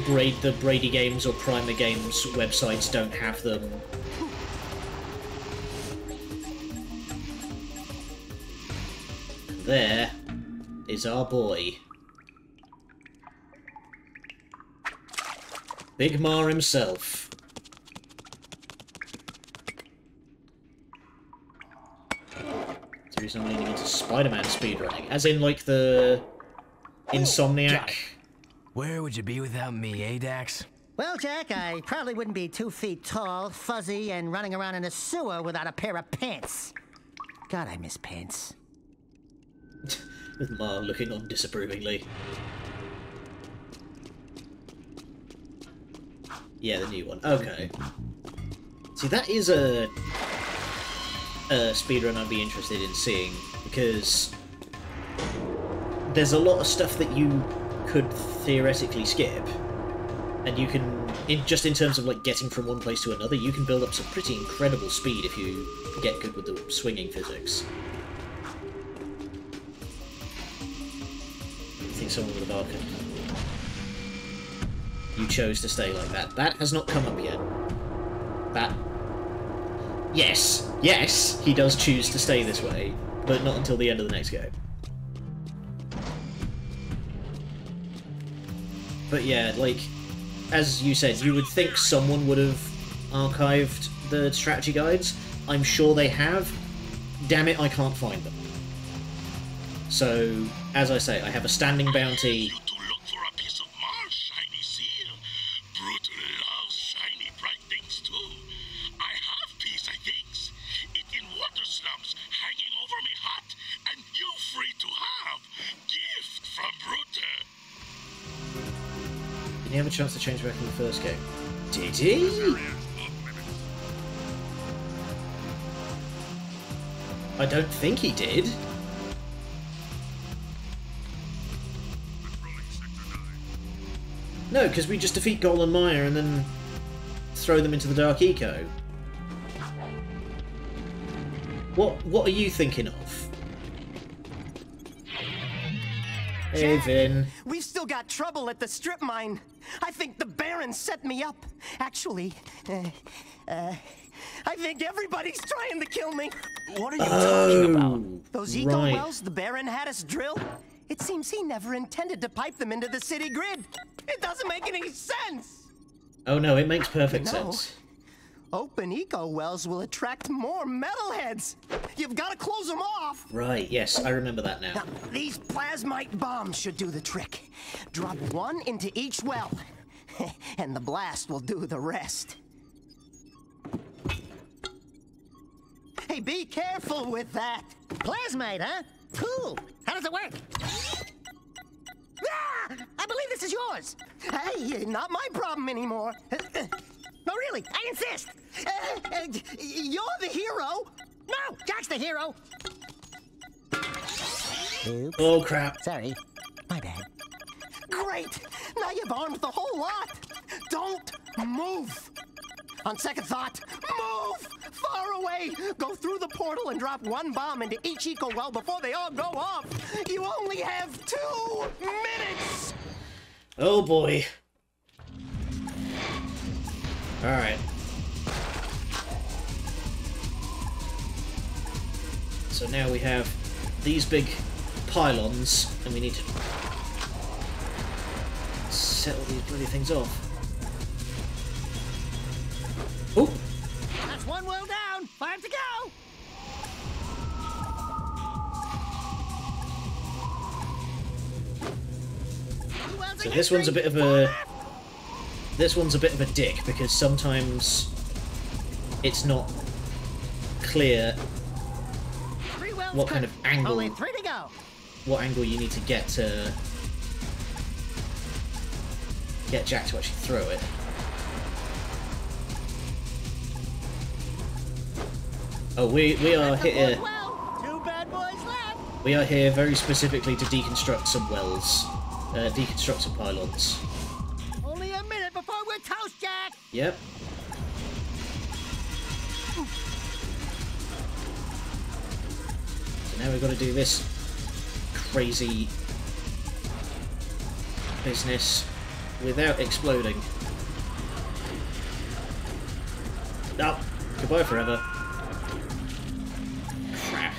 The Brady Games or Primer Games websites don't have them. And there is our boy. Big Ma himself. That's the reason I'm leaning into Spider-Man speedrunning. As in, like, the Insomniac. Jack, where would you be without me, eh, Dax? Well, Jack, I probably wouldn't be 2 feet tall, fuzzy, and running around in a sewer without a pair of pants. God, I miss pants. With Ma looking on disapprovingly. Yeah, the new one. Okay. See, that is a speedrun I'd be interested in seeing, because there's a lot of stuff that you could theoretically skip, and you can, just in terms of like getting from one place to another, you can build up some pretty incredible speed if you get good with the swinging physics. I think someone with a barcode. You chose to stay like that. That has not come up yet. That... Yes! Yes! He does choose to stay this way, but not until the end of the next game. But yeah, like, as you said, you would think someone would have archived the strategy guides. I'm sure they have. Damn it, I can't find them. So, as I say, I have a standing bounty. To look for a piece of Mars shiny seal. Brute loves shiny bright things too. I have piece, I thinks. It in water slumps, hanging over me hot, and you free to have. Gift from Brute. Did he have a chance to change back in the first game? Did he? I don't think he did. No, because we just defeat Gol and Maya and then throw them into the Dark Eco. What are you thinking of? Hey, Vin. We've still got trouble at the strip mine. I think the Baron set me up. Actually, I think everybody's trying to kill me. What are you talking about? Those eco wells the Baron had us drill? It seems he never intended to pipe them into the city grid. It doesn't make any sense. Oh no, it makes perfect sense. Open eco wells will attract more metalheads. You've got to close them off. Right, yes, I remember that now. These plasmite bombs should do the trick. Drop one into each well, and the blast will do the rest. Hey, be careful with that. Plasmite, huh? Cool. How does it work? Ah! I believe this is yours. Hey, not my problem anymore. No, really, I insist. You're the hero. No, Jack's the hero. Oops. Oh, crap. Sorry. My bad. Great. Now you've armed the whole lot. Don't move. On second thought, move far away. Go through the portal and drop one bomb into each eco well before they all go off. You only have 2 minutes. Oh, boy. Alright. So now we have these big pylons, and we need to set all these bloody things off. Oop! That's one well down. 5 to go. So this one's a bit of a... This one's a bit of a dick, because sometimes it's not clear what kind of angle... Only 3 to go. What angle you need to get Jack to actually throw it. Oh, we are here. 2 bad boys left. We are here very specifically to deconstruct some wells, deconstruct some pylons. Only a minute before we're toast, Jack. Yep. So now we've got to do this crazy business without exploding. Oh, goodbye forever. Crap.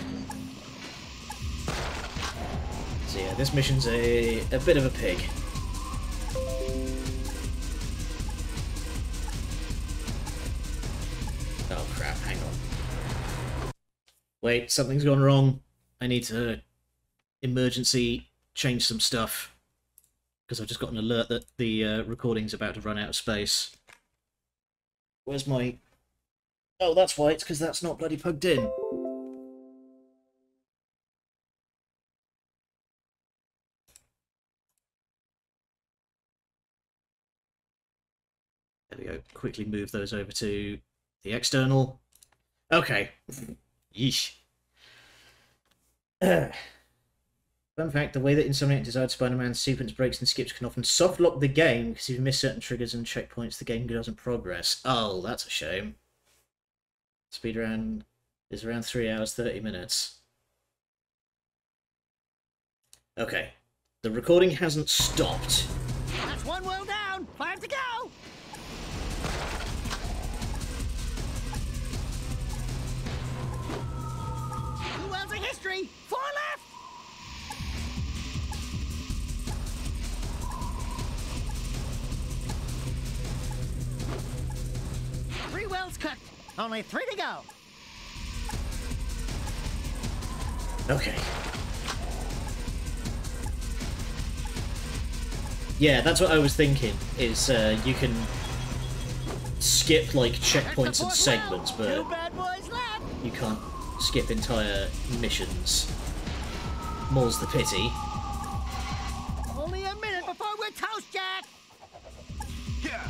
So yeah, this mission's a bit of a pig. Oh crap, hang on. Wait, something's gone wrong. I need to emergency change some stuff. Because I've just got an alert that the recording's about to run out of space. Where's my... Oh, that's why, it's because that's not bloody plugged in. There we go. Quickly move those over to the external. Okay. Yeesh. Fun fact, the way that Insomniac designed Spider-Man's sequence breaks and skips can often soft-lock the game, because if you miss certain triggers and checkpoints, the game doesn't progress. Oh, that's a shame. Speedrun is around 3 hours, 30 minutes. Okay. The recording hasn't stopped. That's one well down. 5 to go. Two wells of history. 4 left. Three wells cooked. Only 3 to go. Okay. Yeah, that's what I was thinking, is you can skip, like, checkpoints and segments, but you can't skip entire missions. More's the pity. Only a minute before we're toast, Jack! Yeah.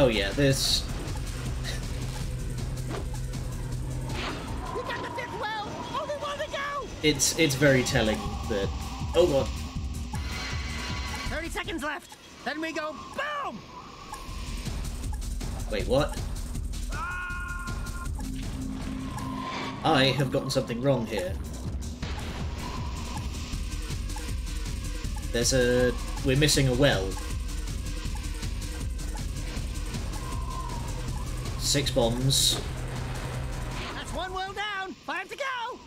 Oh yeah, there's... You got the fifth well! Only one to go! It's very telling that... Oh god. 30 seconds left. Then we go boom! Wait, what? I have gotten something wrong here. There's a... We're missing a well. 6 bombs. That's one well down. 5 to go.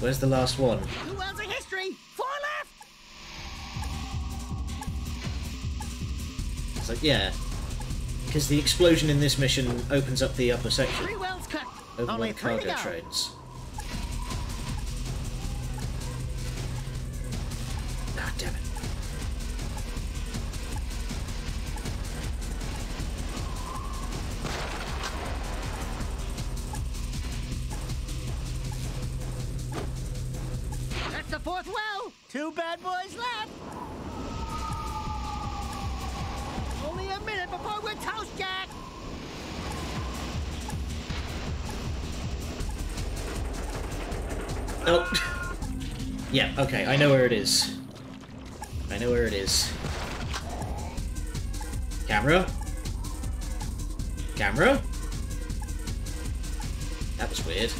Where's the last one? 2 wells in history. 4 left. It's like, yeah. Because the explosion in this mission opens up the upper section. 3 wells cooked. Over Only one 3 to cargo go. trains. Ah, damn it. That's the 4th well. 2 bad boys left. Only a minute before we're toast, Jack. Oh. Yeah, okay, I know where it is. I know where it is. Camera? Camera? That was weird.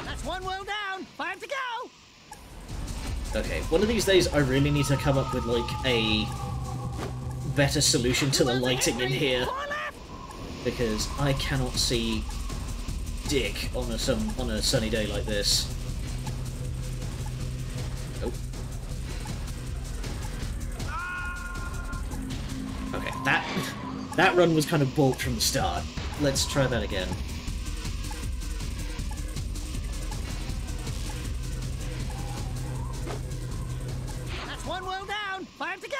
That's 1 well down. 5 to go. Okay, one of these days I really need to come up with, like, a better solution to the lighting in here. 4 left. Because I cannot see dick on a sunny day like this. Oh. Okay, that run was kind of balked from the start. Let's try that again. That's 1 well down. 5 to go.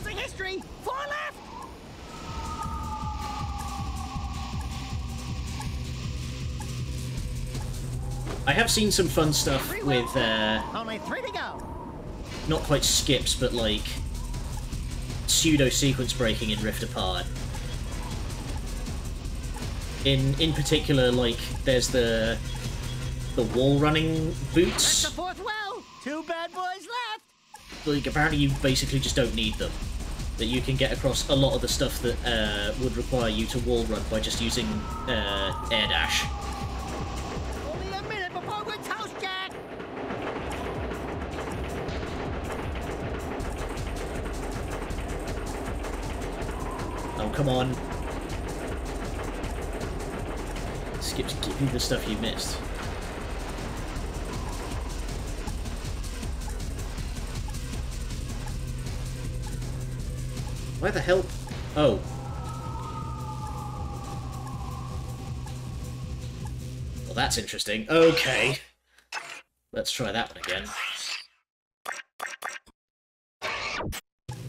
History! 4 left! I have seen some fun stuff with, Only 3 to go. not quite skips, but like pseudo-sequence breaking in Rift Apart. In particular, like, there's the wall running boots. That's the 4th well. 2 bad boys left. Like, apparently you basically just don't need them. That you can get across a lot of the stuff that would require you to wall run by just using air dash. Only a minute before we're toast, Jack. Oh, come on. Skips give you the stuff you missed. Why the hell? Oh. Well, that's interesting. Okay. Let's try that one again.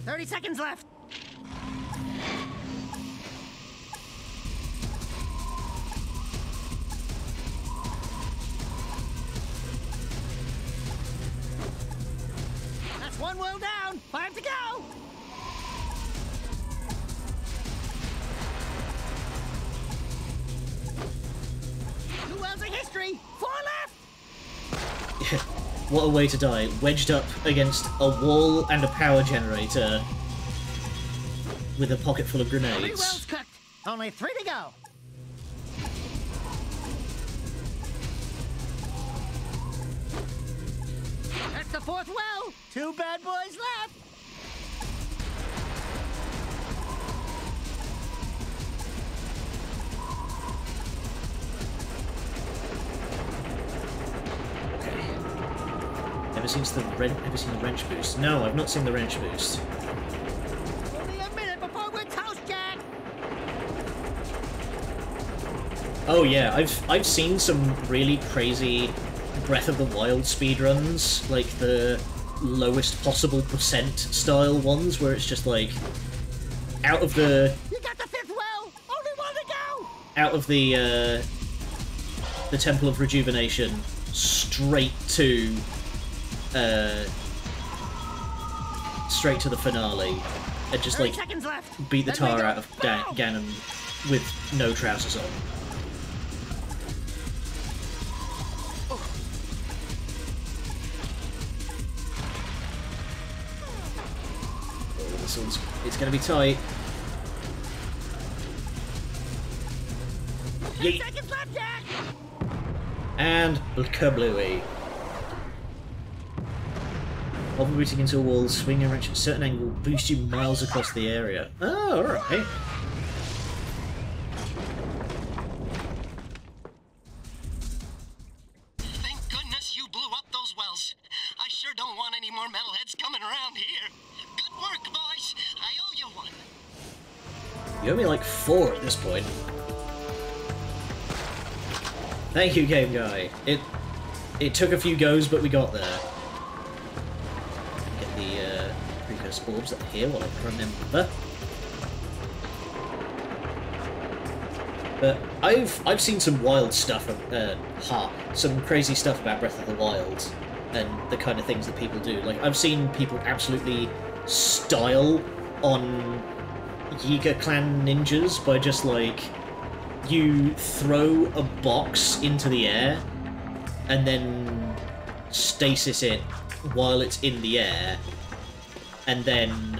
30 seconds left. That's 1 well down. 5 to go. History! 4 left! What a way to die. Wedged up against a wall and a power generator with a pocket full of 3 grenades. wells cooked. Only 3 to go. That's the 4th well. 2 bad boys left. Ever seen the wrench boost? No, I've not seen the wrench boost. Only a minute before we're toast, Jack. Oh yeah, I've seen some really crazy Breath of the Wild speedruns, like the lowest possible percent style ones, where it's just like out of the. You got the fifth well. Only one to go. Out of the Temple of Rejuvenation, straight to the finale, and just like beat the tar out of Ganon with no trousers on. Oh, this one's, it's gonna be tight. Yeet. And kablooey. While booting into a wall, swing a wrench at a certain angle will boost you miles across the area. Oh, alright. Thank goodness you blew up those wells. I sure don't want any more metalheads coming around here. Good work, boys. I owe you one. You owe me like 4 at this point. Thank you, game guy. It took a few goes, but we got there. Get the precursor orbs that are here while I remember. But I've seen some wild stuff, some crazy stuff about Breath of the Wild and the kind of things that people do. Like I've seen people absolutely style on Yiga clan ninjas by just like. You throw a box into the air and then stasis it while it's in the air, and then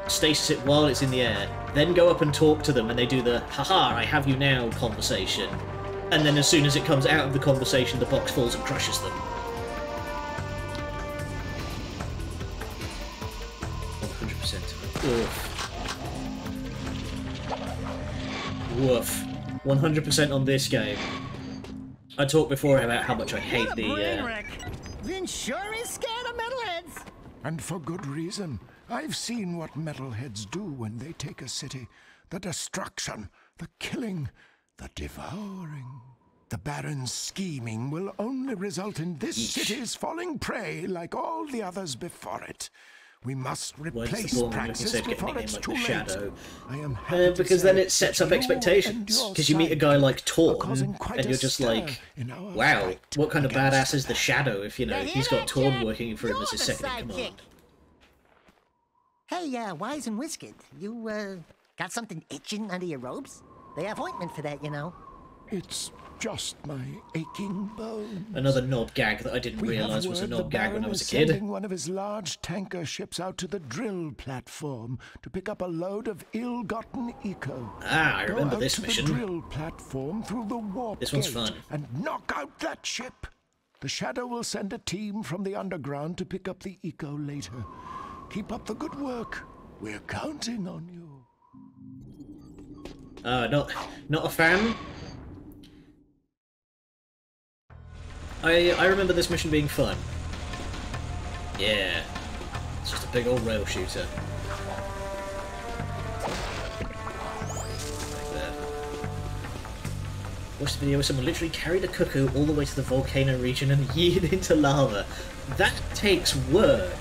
stasis it while it's in the air, then go up and talk to them, and they do the haha I have you now conversation, and then as soon as it comes out of the conversation the box falls and crushes them. 100%. Oof. Woof. 100% on this game. I talked before about how much I hate the. Vin sure is scared of metalheads. And for good reason. I've seen what metalheads do when they take a city. The destruction, the killing, the devouring. The Baron's scheming will only result in this city's falling prey like all the others before it. We must replace Praxis before it's too late. Shadow? I am happy because then it sets up expectations. Because you meet a guy like Torn, and you're just like, wow, what kind of badass is the Shadow if, you know, he's got Torn working for him as his second in command. Hey, Wise and Whiskered, you, got something itching under your robes? They have ointment for that, you know. It's just my aching bones. Another knob gag that I didn't realise was a knob gag when I was a kid. Sending one of his large tanker ships out to the drill platform to pick up a load of ill-gotten eco. Ah, I remember this Go out mission. to the drill platform through the warp This one's gate fun. and knock out that ship. The Shadow will send a team from the underground to pick up the eco later. Keep up the good work. We're counting on you. Not a fan. I remember this mission being fun. Yeah. It's just a big old rail shooter. Like that. Watched the video where someone literally carried a cuckoo all the way to the volcano region and yeeted into lava. That takes work.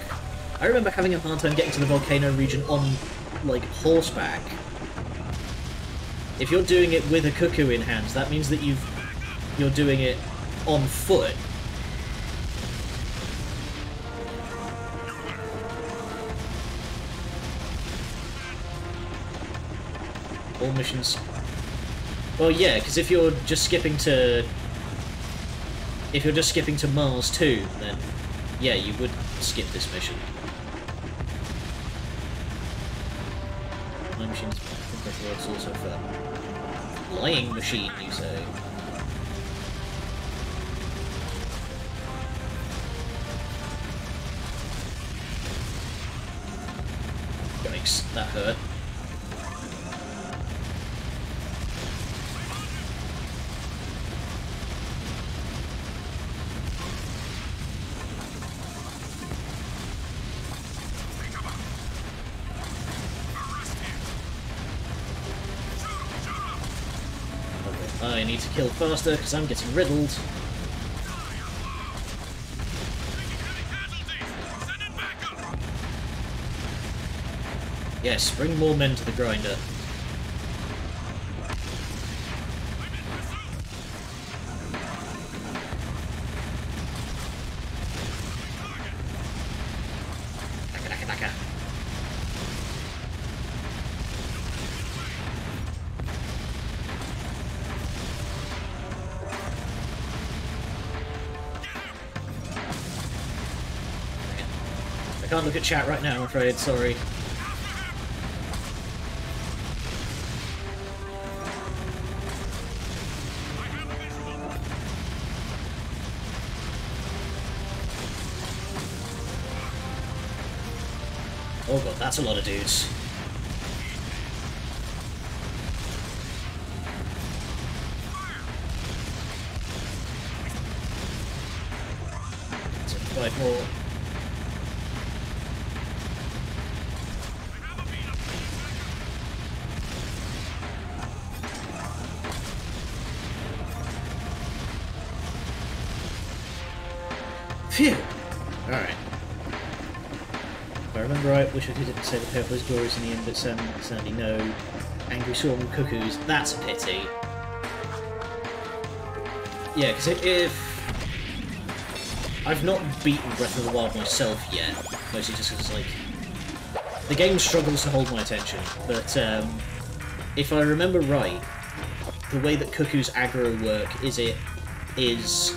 I remember having a hard time getting to the volcano region on, like, horseback. If you're doing it with a cuckoo in hand, that means that you're doing it on foot. All missions. Well, yeah, because if you're just skipping to Mars too, then yeah, you would skip this mission. My machine's, I think that word's also fun. Lying machine, you say? Yikes, that hurt. I need to kill faster because I'm getting riddled. Yes, bring more men to the grinder. I can't look at chat right now, I'm afraid, sorry. Oh god, that's a lot of dudes. So 5 more. Phew! Alright. If I remember right, wish I didn't say the payoff was glorious in the end, but sadly no. Angry swarm of cuckoos, that's a pity. Yeah, because if... I've not beaten Breath of the Wild myself yet, mostly just because, like, the game struggles to hold my attention, but if I remember right, the way that cuckoos aggro work is it is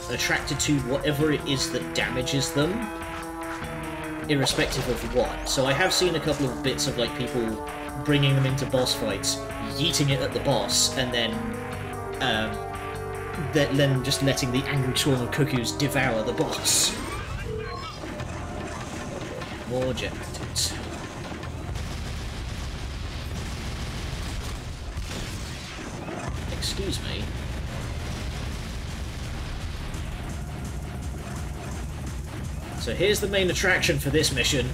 attracted to whatever it is that damages them, irrespective of what. So I have seen a couple of bits of like people bringing them into boss fights, yeeting it at the boss, and then just letting the angry swarm of cuckoos devour the boss. More jetpacks. Excuse me. So here's the main attraction for this mission.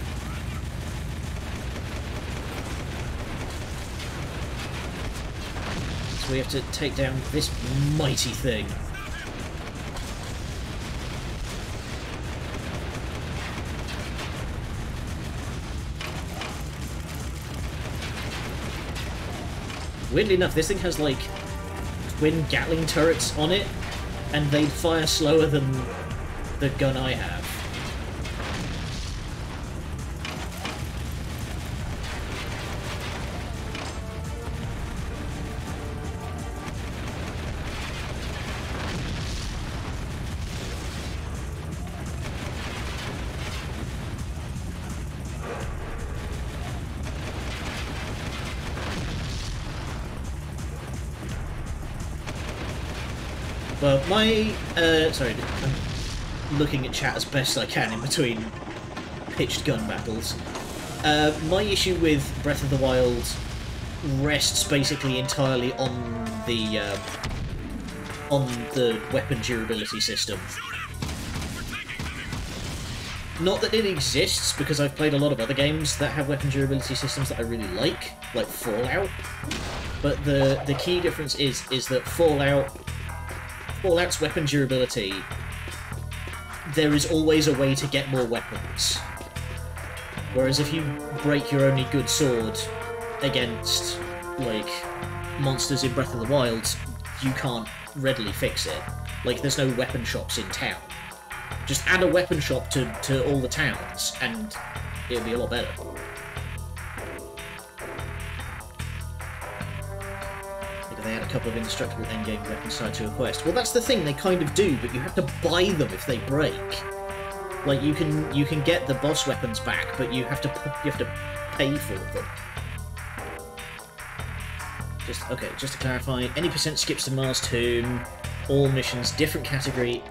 So we have to take down this mighty thing. Weirdly enough, this thing has like twin Gatling turrets on it, and they fire slower than the gun I have. Well, my, sorry, I'm looking at chat as best I can in between pitched gun battles. My issue with Breath of the Wild rests basically entirely on the weapon durability system. Not that it exists, because I've played a lot of other games that have weapon durability systems that I really like Fallout. But the key difference is that Fallout's weapon durability, there is always a way to get more weapons. Whereas if you break your only good sword against, like, monsters in Breath of the Wild, you can't readily fix it. Like, there's no weapon shops in town. Just add a weapon shop to all the towns, and it'll be a lot better. They had a couple of indestructible endgame weapons tied to a quest. Well, that's the thing, they kind of do, but you have to buy them if they break. Like, you can get the boss weapons back, but you have to pay for them. Just to clarify, any percent skips to Mars Tomb, all missions, different category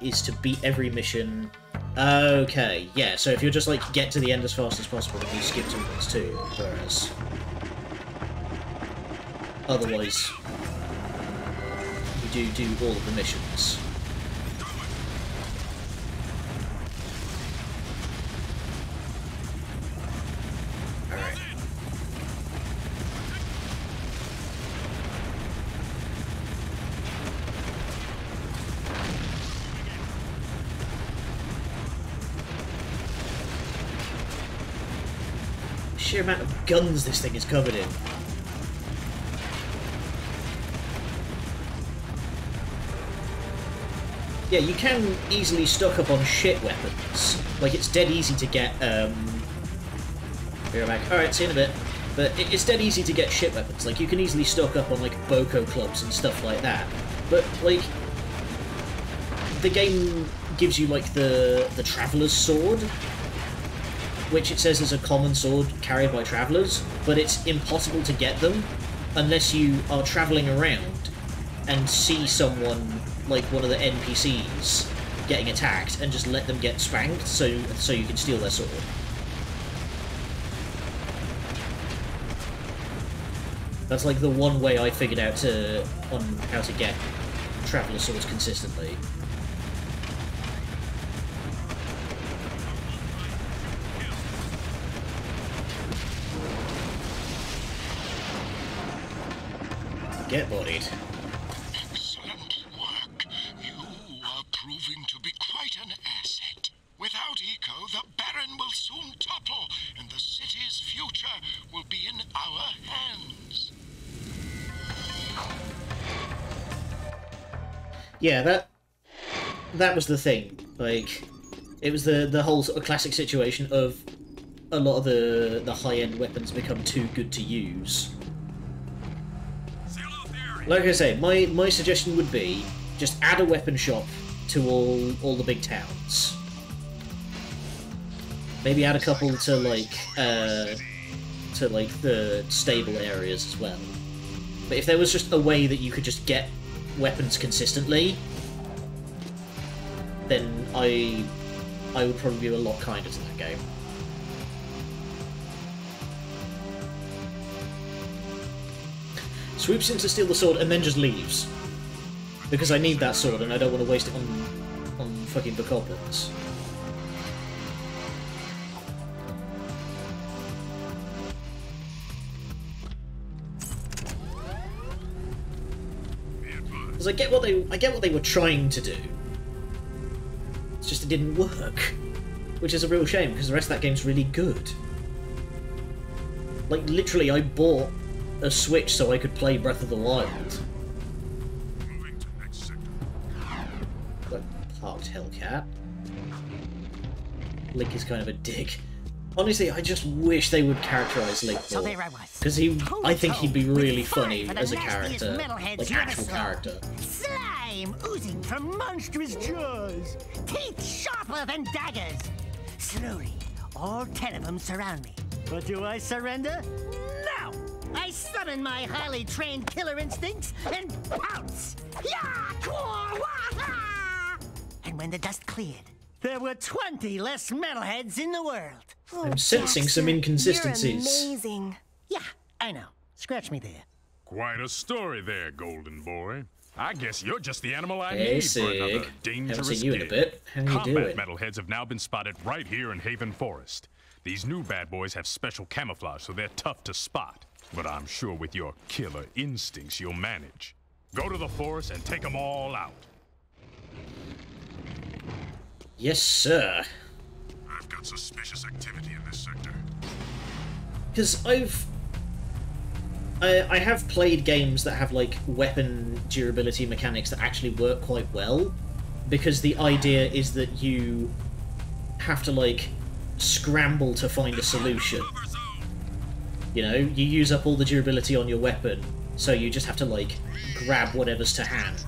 is to beat every mission. Okay, yeah, so if you're just like, get to the end as fast as possible, then you skip to Mars Tomb, whereas... otherwise, you do all of the missions. Alright. sheer amount of guns this thing is covered in. Yeah, you can easily stock up on shit weapons. Like, it's dead easy to get, Be right back. Alright, see you in a bit. But it's dead easy to get shit weapons. Like, you can easily stock up on, like, Boko clubs and stuff like that. But, like, the game gives you, like, the Traveler's Sword, which it says is a common sword carried by Travelers, but it's impossible to get them unless you are travelling around and see someone, like one of the NPCs, getting attacked, and just let them get spanked so you can steal their sword. That's like the one way I figured out on how to get Traveler swords consistently. Get bodied. Excellent work. You are proving to be quite an asset. Without Eco, the Baron will soon topple, and the city's future will be in our hands. Yeah, that was the thing. Like, it was the whole sort of classic situation of a lot of the high-end weapons become too good to use. Like I say, my suggestion would be just add a weapon shop to all the big towns. Maybe add a couple to like the stable areas as well. But if there was just a way that you could just get weapons consistently, then I would probably be a lot kinder to that game. Swoops in to steal the sword and then just leaves. Because I need that sword and I don't want to waste it on fucking bokoblins. Because I get what they were trying to do. It's just it didn't work. Which is a real shame because the rest of that game's really good. Like literally I bought a Switch so I could play Breath of the Wild. Like, parked Hellcat. Link is kind of a dick. Honestly, I just wish they would characterize Link more. Because I think he'd be really funny as a character. Like, actual character. Slime oozing from monstrous jaws. Teeth sharper than daggers. Slowly, all 10 of them surround me. But do I surrender? No! I summon my highly trained killer instincts and pounce! And when the dust cleared, there were 20 less metalheads in the world. I'm sensing some inconsistencies. You're amazing. Yeah, I know. Scratch me there. Quite a story there, Golden Boy. I guess you're just the animal I Hey, need Sig. for another dangerous Haven't seen you in a gig. bit. How you doing? Combat metalheads have now been spotted right here in Haven Forest. These new bad boys have special camouflage, so they're tough to spot. But I'm sure with your killer instincts, you'll manage. Go to the forest and take them all out. Yes, sir. I've got suspicious activity in this sector. Because I have played games that have like weapon durability mechanics that actually work quite well, because the idea is that you have to like scramble to find a solution. You know, you use up all the durability on your weapon, so you just have to like grab whatever's to hand.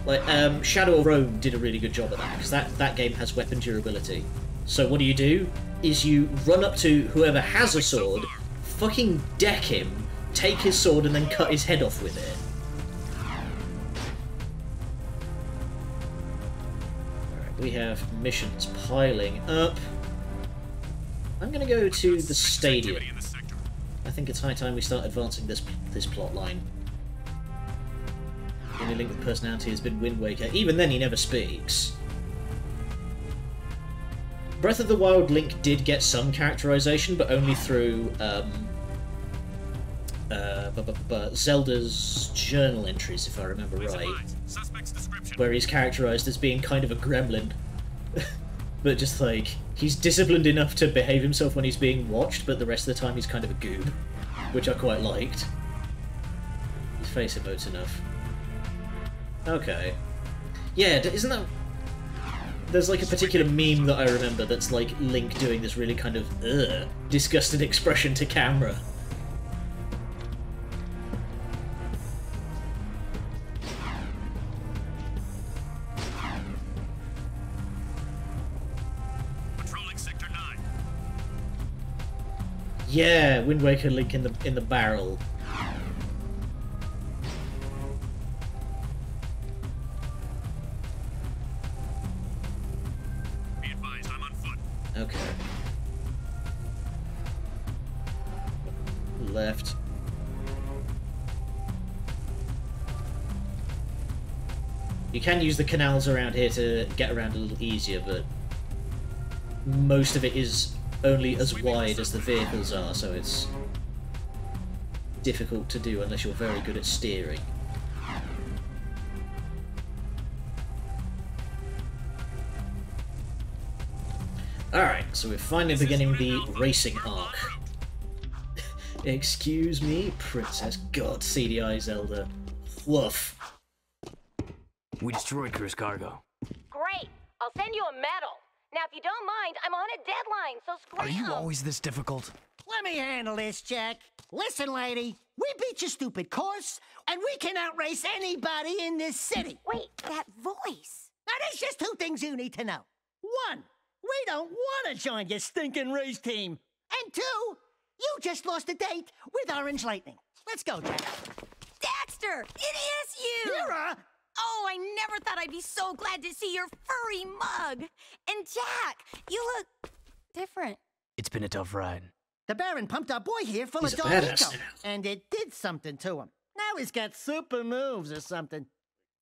Like Shadow of Rome did a really good job at that, because that game has weapon durability. So what do? Is you run up to whoever has a sword, fucking deck him, take his sword, and then cut his head off with it. Alright, we have missions piling up. I'm gonna go to the stadium. I think it's high time we start advancing this plot line. The only link with personality has been Wind Waker. Even then, he never speaks. Breath of the Wild Link did get some characterization, but only through Zelda's journal entries, if I remember right, where he's characterized as being kind of a gremlin. but just like, he's disciplined enough to behave himself when he's being watched, but the rest of the time he's kind of a goob, which I quite liked. His face emotes enough. Okay. Yeah, isn't that... There's like a particular meme that I remember that's like Link doing this really kind of disgusted expression to camera. Patrolling Sector 9. Yeah, Wind Waker Link in the barrel. Okay. Left. You can use the canals around here to get around a little easier, but most of it is only as wide as the vehicles are, so it's difficult to do unless you're very good at steering. Alright, so we're finally beginning the racing arc. Excuse me, Princess. God, CDI Zelda. Woof. We destroyed Crew's cargo. Great. I'll send you a medal. Now, if you don't mind, I'm on a deadline, so Are scram. you always this difficult? Let me handle this, Jack. Listen, lady, we beat your stupid course, and we can outrace anybody in this city. Wait, that voice. Now, there's just two things you need to know. One, we don't want to join your stinking race team. And two, you just lost a date with Orange Lightning. Let's go, Jack. Daxter! It is you! Mira! Oh, I never thought I'd be so glad to see your furry mug. And Jack, you look different. It's been a tough ride. The Baron pumped our boy here full He's of a dog badass ego, now. and it did something to him. Now he's got super moves or something.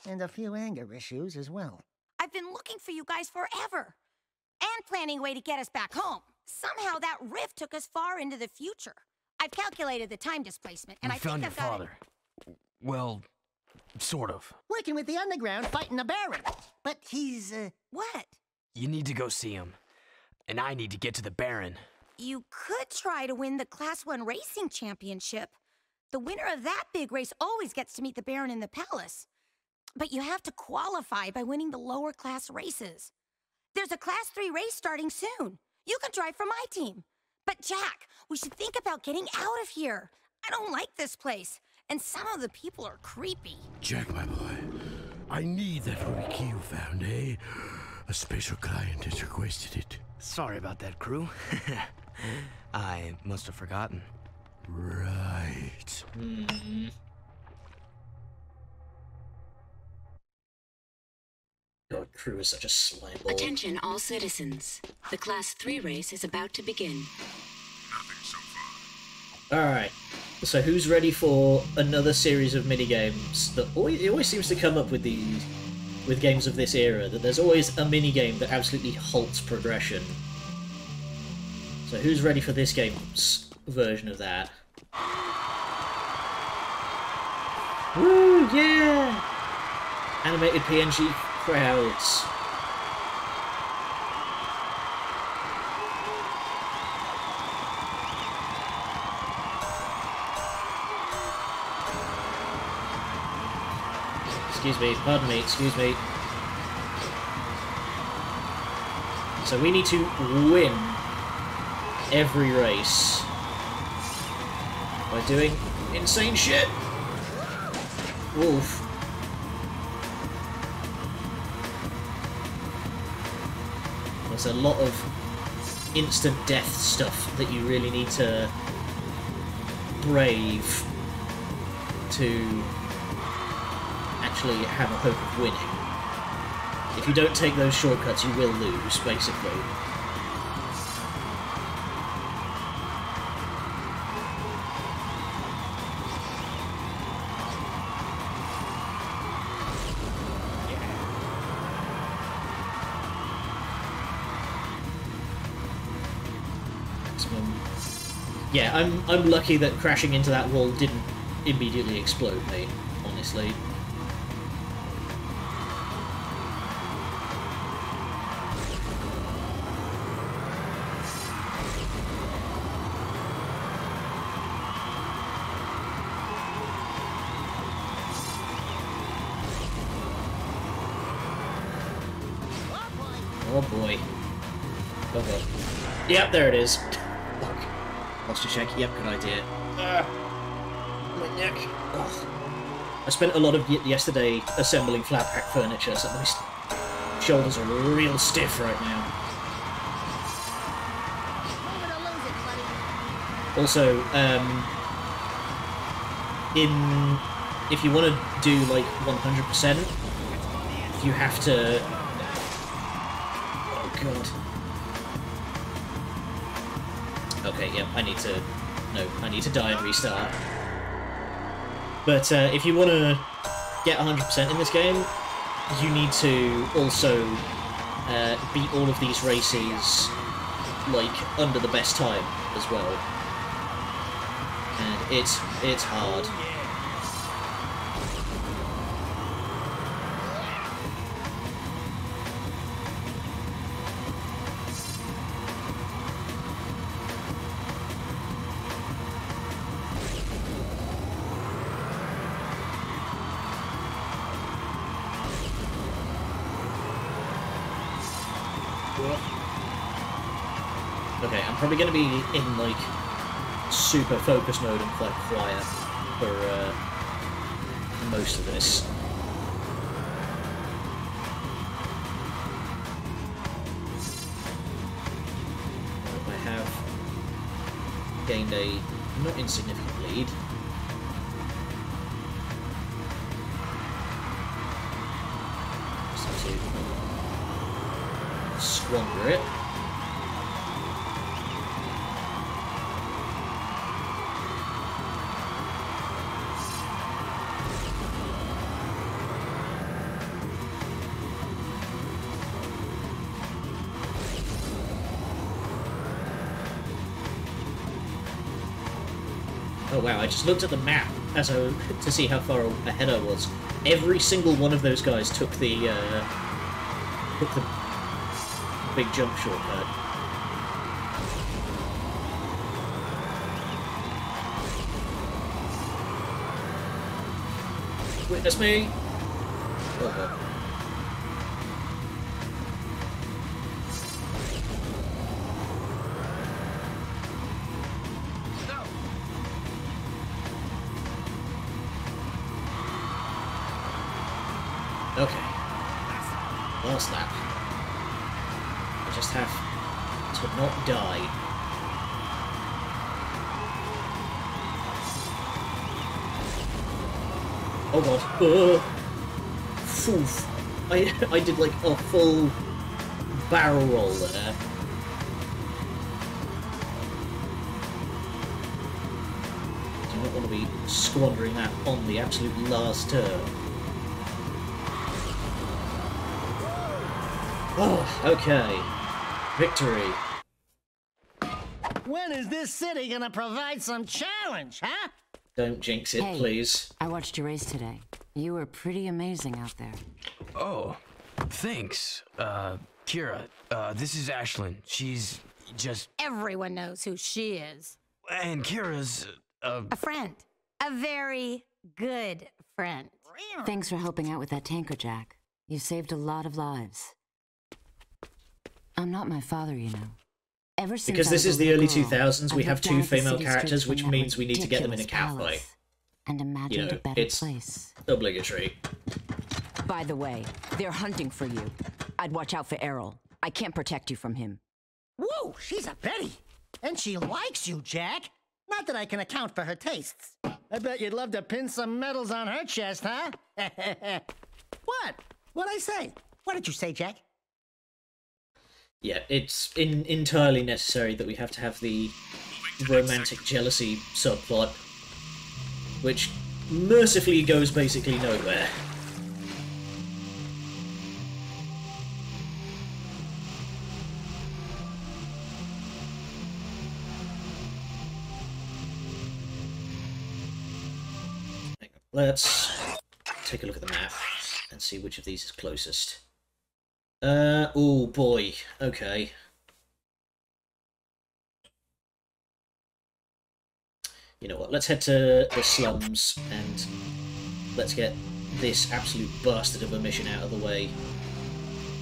And a few anger issues as well. I've been looking for you guys forever. And planning a way to get us back home. Somehow that rift took us far into the future. I've calculated the time displacement, and We I think found your I've got father. Well, sort of. Working with the underground fighting the Baron. But he's, What? You need to go see him. And I need to get to the Baron. You could try to win the Class 1 Racing Championship. The winner of that big race always gets to meet the Baron in the palace. But you have to qualify by winning the lower class races. There's a Class 3 race starting soon. You can drive for my team. But Jack, we should think about getting out of here. I don't like this place, and some of the people are creepy. Jack, my boy, I need that ruby key you found, eh? A special client has requested it. Sorry about that, Crew. I must have forgotten. Right. God, Crew is such a slime ball. Attention all citizens. The Class 3 race is about to begin. Alright, so who's ready for another series of minigames that it always seems to come up with these, with games of this era, that there's always a minigame that absolutely halts progression. So who's ready for this game's version of that? Woo, yeah! Animated PNG crowds. Excuse me, pardon me, excuse me. So we need to win every race by doing insane shit. Wolf. There's a lot of instant death stuff that you really need to brave to actually have a hope of winning. If you don't take those shortcuts, you will lose, basically. Yeah, I'm lucky that crashing into that wall didn't immediately explode me, honestly. Oh boy. Oh god. Yep, there it is. Fuck. Posture check. Yep, good idea. My neck. Ugh. I spent a lot of yesterday assembling flat pack furniture, so my shoulders are real stiff right now. Also, if you want to do like 100%, you have to. Oh god. Okay, yeah, I need to die and restart. But if you want to get 100% in this game, you need to also beat all of these races like under the best time as well. And it's hard. Okay, I'm probably going to be in, like, super focus mode and quite quiet for most of this. I have gained a not insignificant lead. Just have to squander it. Oh wow, I just looked at the map to see how far ahead I was. Every single one of those guys took the big jump shortcut. Witness me! Oh god. Okay. Last lap. I just have to not die. Oh god. Oof. I did like a full barrel roll there. Do not want to be squandering that on the absolute last turn. Oh, okay. Victory. When is this city gonna provide some challenge, huh? Don't jinx it, please. I watched your race today. You were pretty amazing out there. Oh, thanks. Kira, this is Ashlyn. She's just... Everyone knows who she is. And Kira's, A friend. A very good friend. Thanks for helping out with that tanker, Jack. You saved a lot of lives. I'm not my father, you know. Ever since because this is the early 2000s, we I have looked two down at the female city characters, streets which from that means we need to get them in a ridiculous catfight. palace and imagined You know, a better it's place. obligatory. By the way, they're hunting for you. I'd watch out for Errol. I can't protect you from him. Whoa, she's a Betty. And she likes you, Jack. Not that I can account for her tastes. I bet you'd love to pin some medals on her chest, huh? What? What'd I say? What did you say, Jack? Yeah, it's entirely necessary that we have to have the romantic jealousy subplot, which mercifully goes basically nowhere. Let's take a look at the map and see which of these is closest. Oh boy, okay. You know what, let's head to the slums and let's get this absolute bastard of a mission out of the way.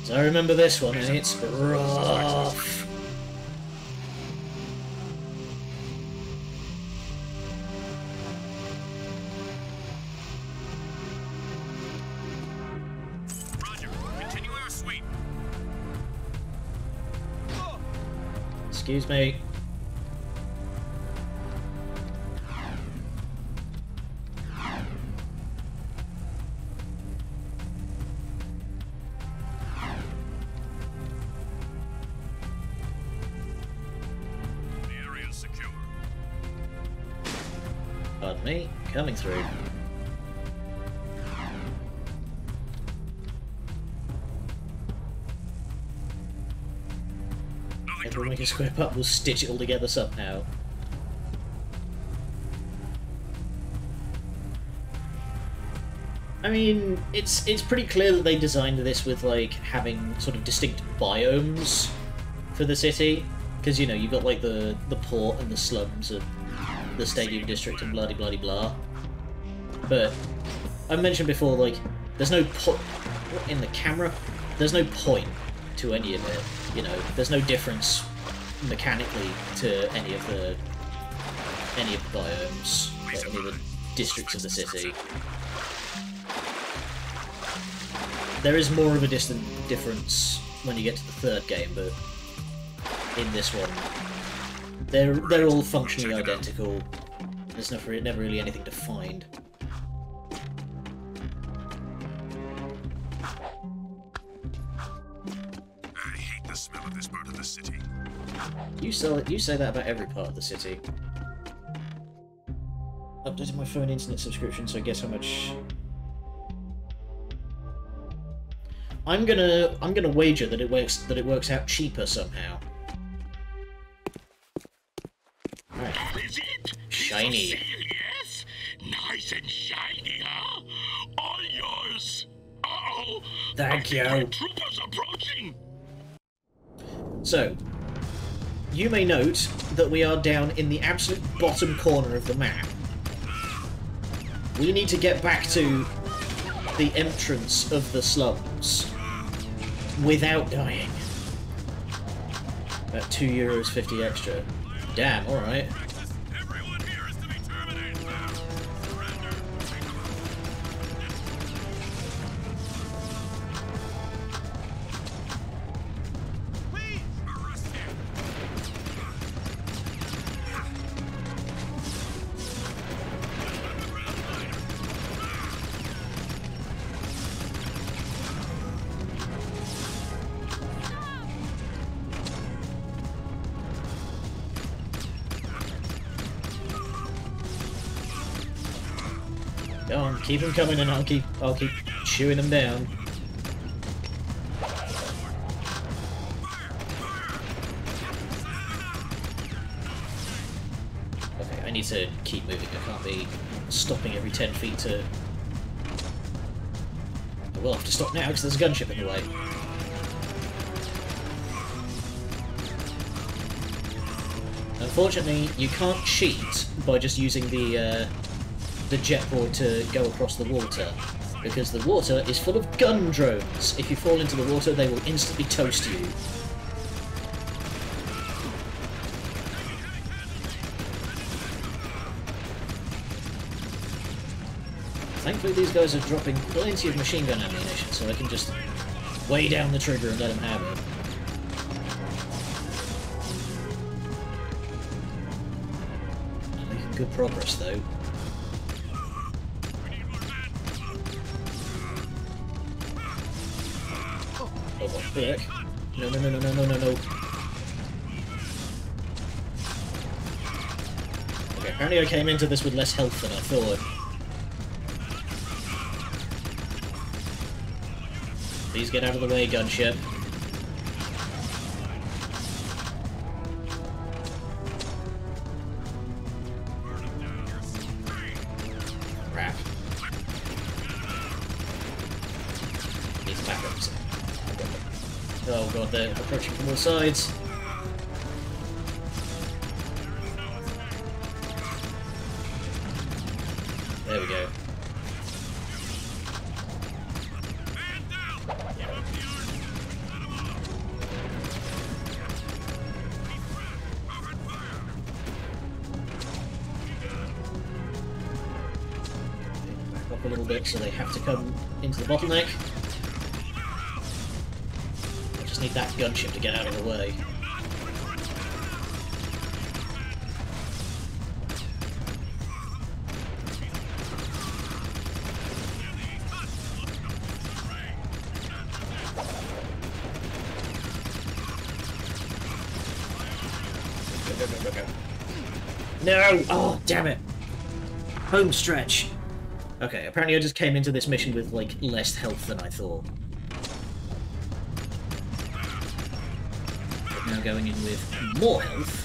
So I remember this one, and it's rough. Roger. Continue our sweep. Excuse me. Pardon me, coming through. Everyone make a square part, we'll stitch it all together somehow. I mean, it's pretty clear that they designed this with, like, having sort of distinct biomes for the city. Because, you know, you've got, like, the port and the slums and the stadium district and bloody bloody blah. But I mentioned before, like, there's no in the camera. There's no point to any of it. You know, there's no difference mechanically to any of the biomes, like any of the districts of the city. There is more of a distant difference when you get to the third game, but in this one, they're all functionally identical. There's never really anything to find. I hate the smell of this part of the city. You say that about every part of the city. Updated my phone internet subscription, so guess how much. I'm gonna wager that it works out cheaper somehow. Right. Is it? Shiny. Yes? Nice and shiny, huh? All yours. Uh-oh. Thank you. Troopers approaching. So, you may note that we are down in the absolute bottom corner of the map. We need to get back to the entrance of the slums without dying. About €2.50 extra. Damn, alright. Everyone here is to be terminated now. Surrender. Please arrest him. Go on, keep them coming and I'll keep chewing them down. Okay, I need to keep moving. I can't be stopping every 10 feet to... I will have to stop now because there's a gunship in the way. Unfortunately, you can't cheat by just using the jetboard to go across the water, because the water is full of gun drones. If you fall into the water, they will instantly toast you. Thankfully, these guys are dropping plenty of machine gun ammunition, so I can just way down the trigger and let them have it. I'm making good progress, though. Oh, what the heck? No, no, no, no, no, no, no, no. Okay, apparently I came into this with less health than I thought. Please get out of the way, gunship. Crap. Needs backups. Oh god, they're approaching from all sides. There we go. a little bit, so they have to come into the bottleneck. I just need that gunship to get out of the way. No! Oh, damn it! Home stretch. Okay, apparently I just came into this mission with, like, less health than I thought. But now going in with more health.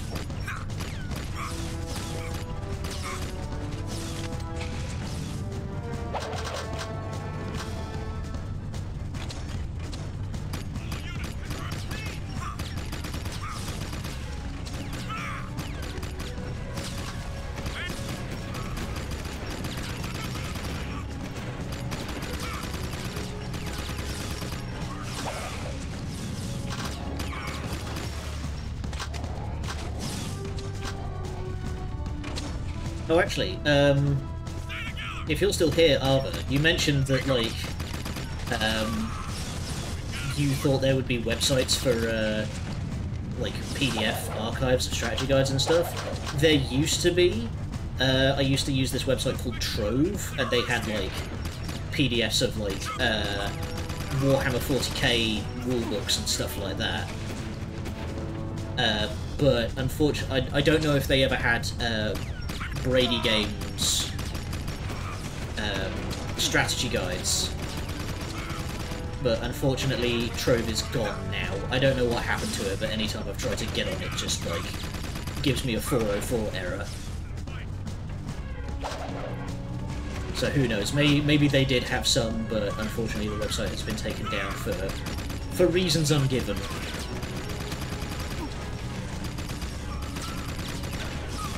Oh, actually, if you're still here, Arva, you mentioned that, like, you thought there would be websites for, like, PDF archives of strategy guides and stuff. There used to be. I used to use this website called Trove, and they had, like, PDFs of, like, Warhammer 40k rulebooks and stuff like that. But, unfortunately, I don't know if they ever had, Brady Games strategy guides, but unfortunately Trove is gone now. I don't know what happened to it, but anytime I've tried to get on it, just like gives me a 404 error. So who knows? Maybe they did have some, but unfortunately the website has been taken down for reasons ungiven.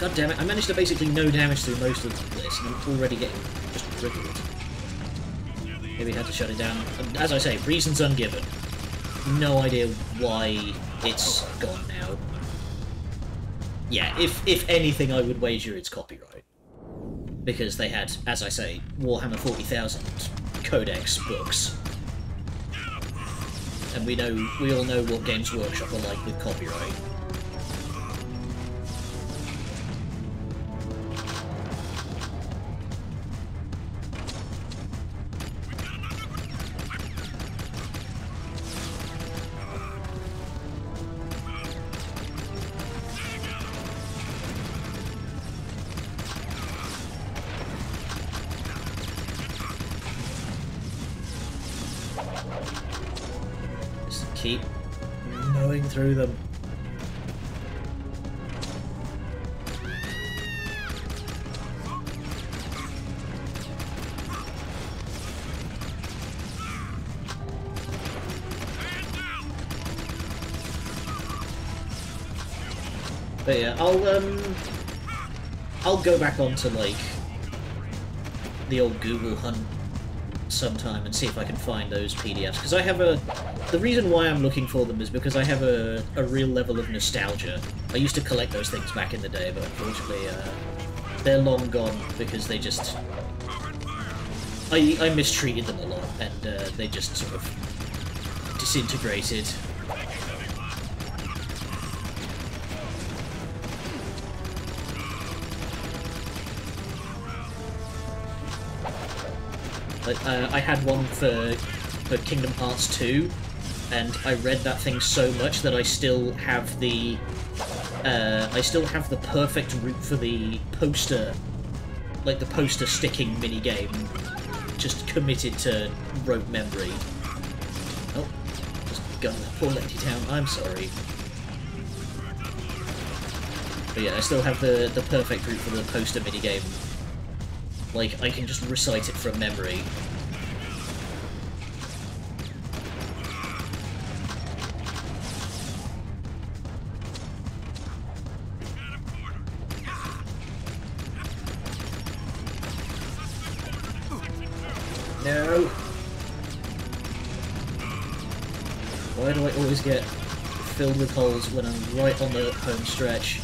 God damn it, I managed to basically no damage through most of this, and I'm already getting just riddled. Maybe I had to shut it down. As I say, reasons ungiven. No idea why it's gone now. Yeah, if anything, I would wager it's copyright. Because they had, as I say, Warhammer 40,000 Codex books. And we all know what Games Workshop are like with copyright. Keep mowing through them. But yeah, I'll go back onto like the old Google hunt sometime and see if I can find those PDFs, because I have the reason why I'm looking for them is because I have a real level of nostalgia. I used to collect those things back in the day, but unfortunately they're long gone because they just I mistreated them a lot, and they just sort of disintegrated. I had one for Kingdom Hearts 2, and I read that thing so much that I still have the perfect route for the poster, like the poster sticking minigame, just committed to rote memory. Oh, just gunned that poor lady down. I'm sorry. But yeah, I still have the perfect route for the poster minigame. Like, I can just recite it from memory. No! Why do I always get filled with holes when I'm right on the home stretch?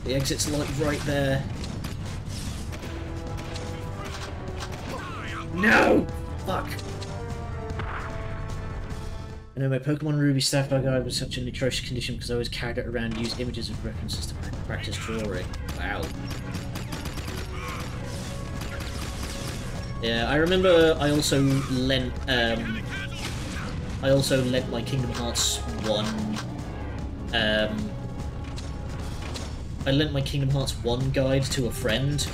The exit's like right there. No! Fuck! I know my Pokemon Ruby Sapphire guide was such an atrocious condition because I always carried it around and used images as references to practice drawing. Wow. Yeah, I remember I also lent my Kingdom Hearts 1 I lent my Kingdom Hearts 1 guide to a friend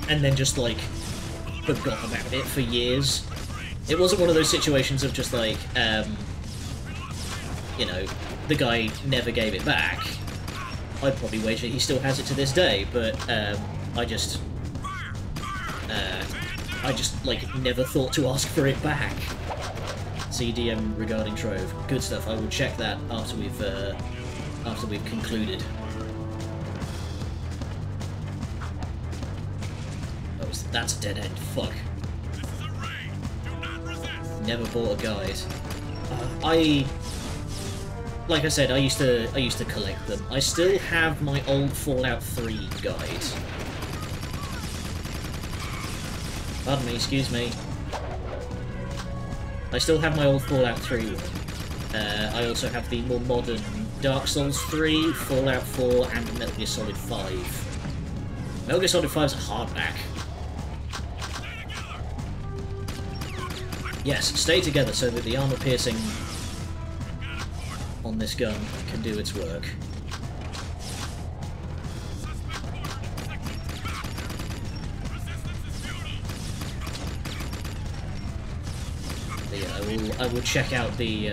and then just like forgot about it for years. It wasn't one of those situations of just like, you know, the guy never gave it back. I'd probably wager he still has it to this day, but I just like never thought to ask for it back. CDM regarding Trove. Good stuff. I will check that after we've concluded. That's a dead end. Fuck. Never bought a guide. Like I said, I used to collect them. I still have my old Fallout 3 guide. Pardon me, excuse me. I still have my old Fallout 3. I also have the more modern Dark Souls 3, Fallout 4, and Metal Gear Solid 5. Metal Gear Solid 5 is a hardback. Yes, stay together so that the armor piercing on this gun can do its work. But yeah, I will check out the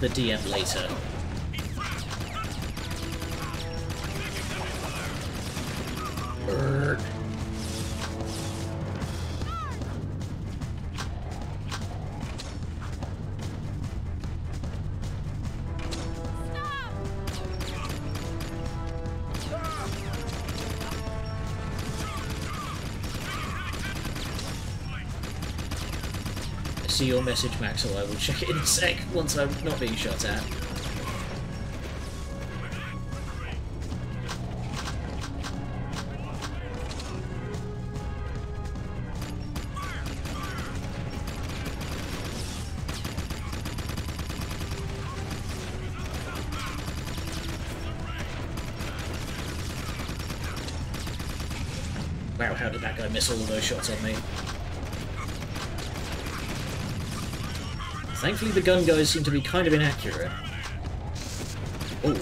DM later. Brrr. See your message, Maxwell. I will check it in a sec once I'm not being shot at. Wow, how did that guy miss all of those shots on me? Thankfully the gun guys seem to be kind of inaccurate. Oh.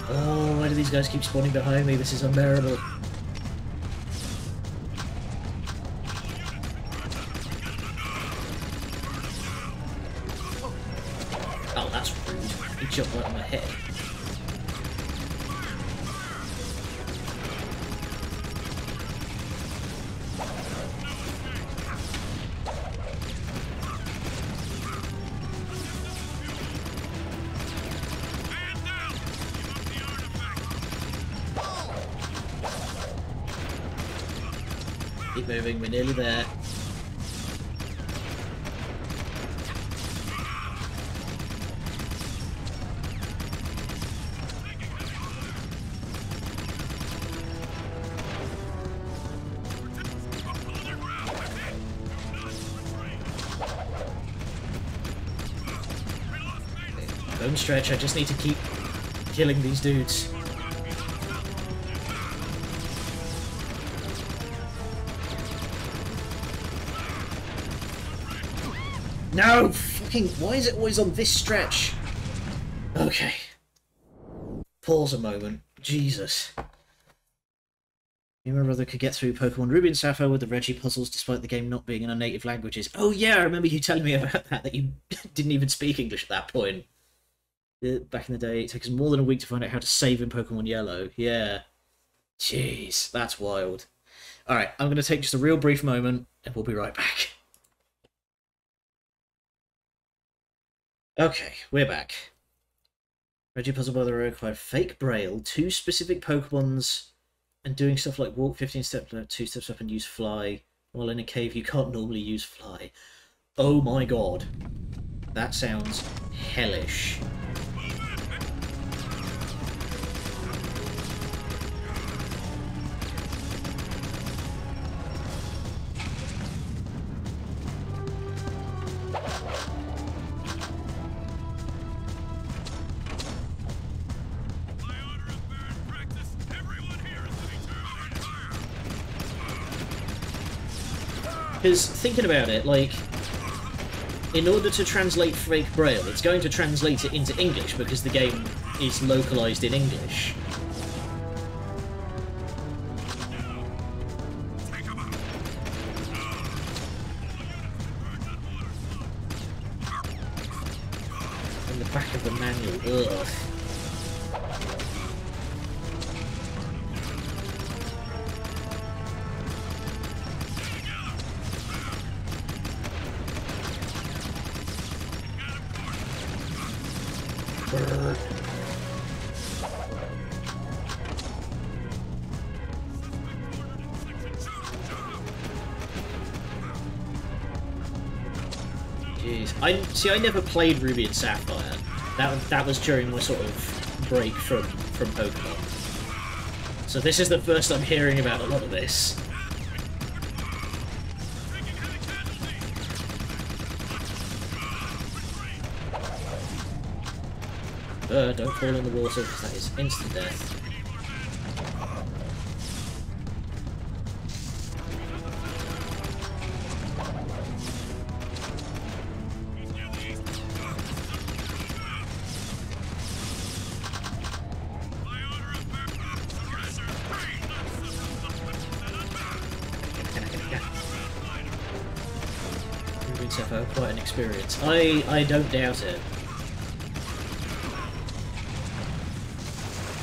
Oh, why do these guys keep spawning behind me? This is unbearable. Jump right on my head. Keep moving, we're nearly there. Home stretch, I just need to keep killing these dudes. No! Fucking, why is it always on this stretch? Okay. Pause a moment. Jesus. My brother could get through Pokemon Ruby and Sapphire with the Reggie puzzles despite the game not being in our native languages. Oh yeah, I remember you telling me about that you didn't even speak English at that point. Back in the day, it took us more than a week to find out how to save in Pokemon Yellow. Yeah. Jeez, that's wild. Alright, I'm going to take just a real brief moment, and we'll be right back. Okay, we're back. Reggie puzzle by the road required fake braille, 2 specific Pokemons, and doing stuff like walk 15 steps, 2 steps up and use fly. While in a cave you can't normally use fly. Oh my god. That sounds hellish. Because, thinking about it, like, in order to translate fake braille, it's going to translate it into English because the game is localized in English. In the back of the manual, ugh. Jeez, I never played Ruby and Sapphire. That was during my sort of break from Pokemon. So this is the first I'm hearing about a lot of this. Don't fall in the water because that is instant death. Quite an experience. I don't doubt it.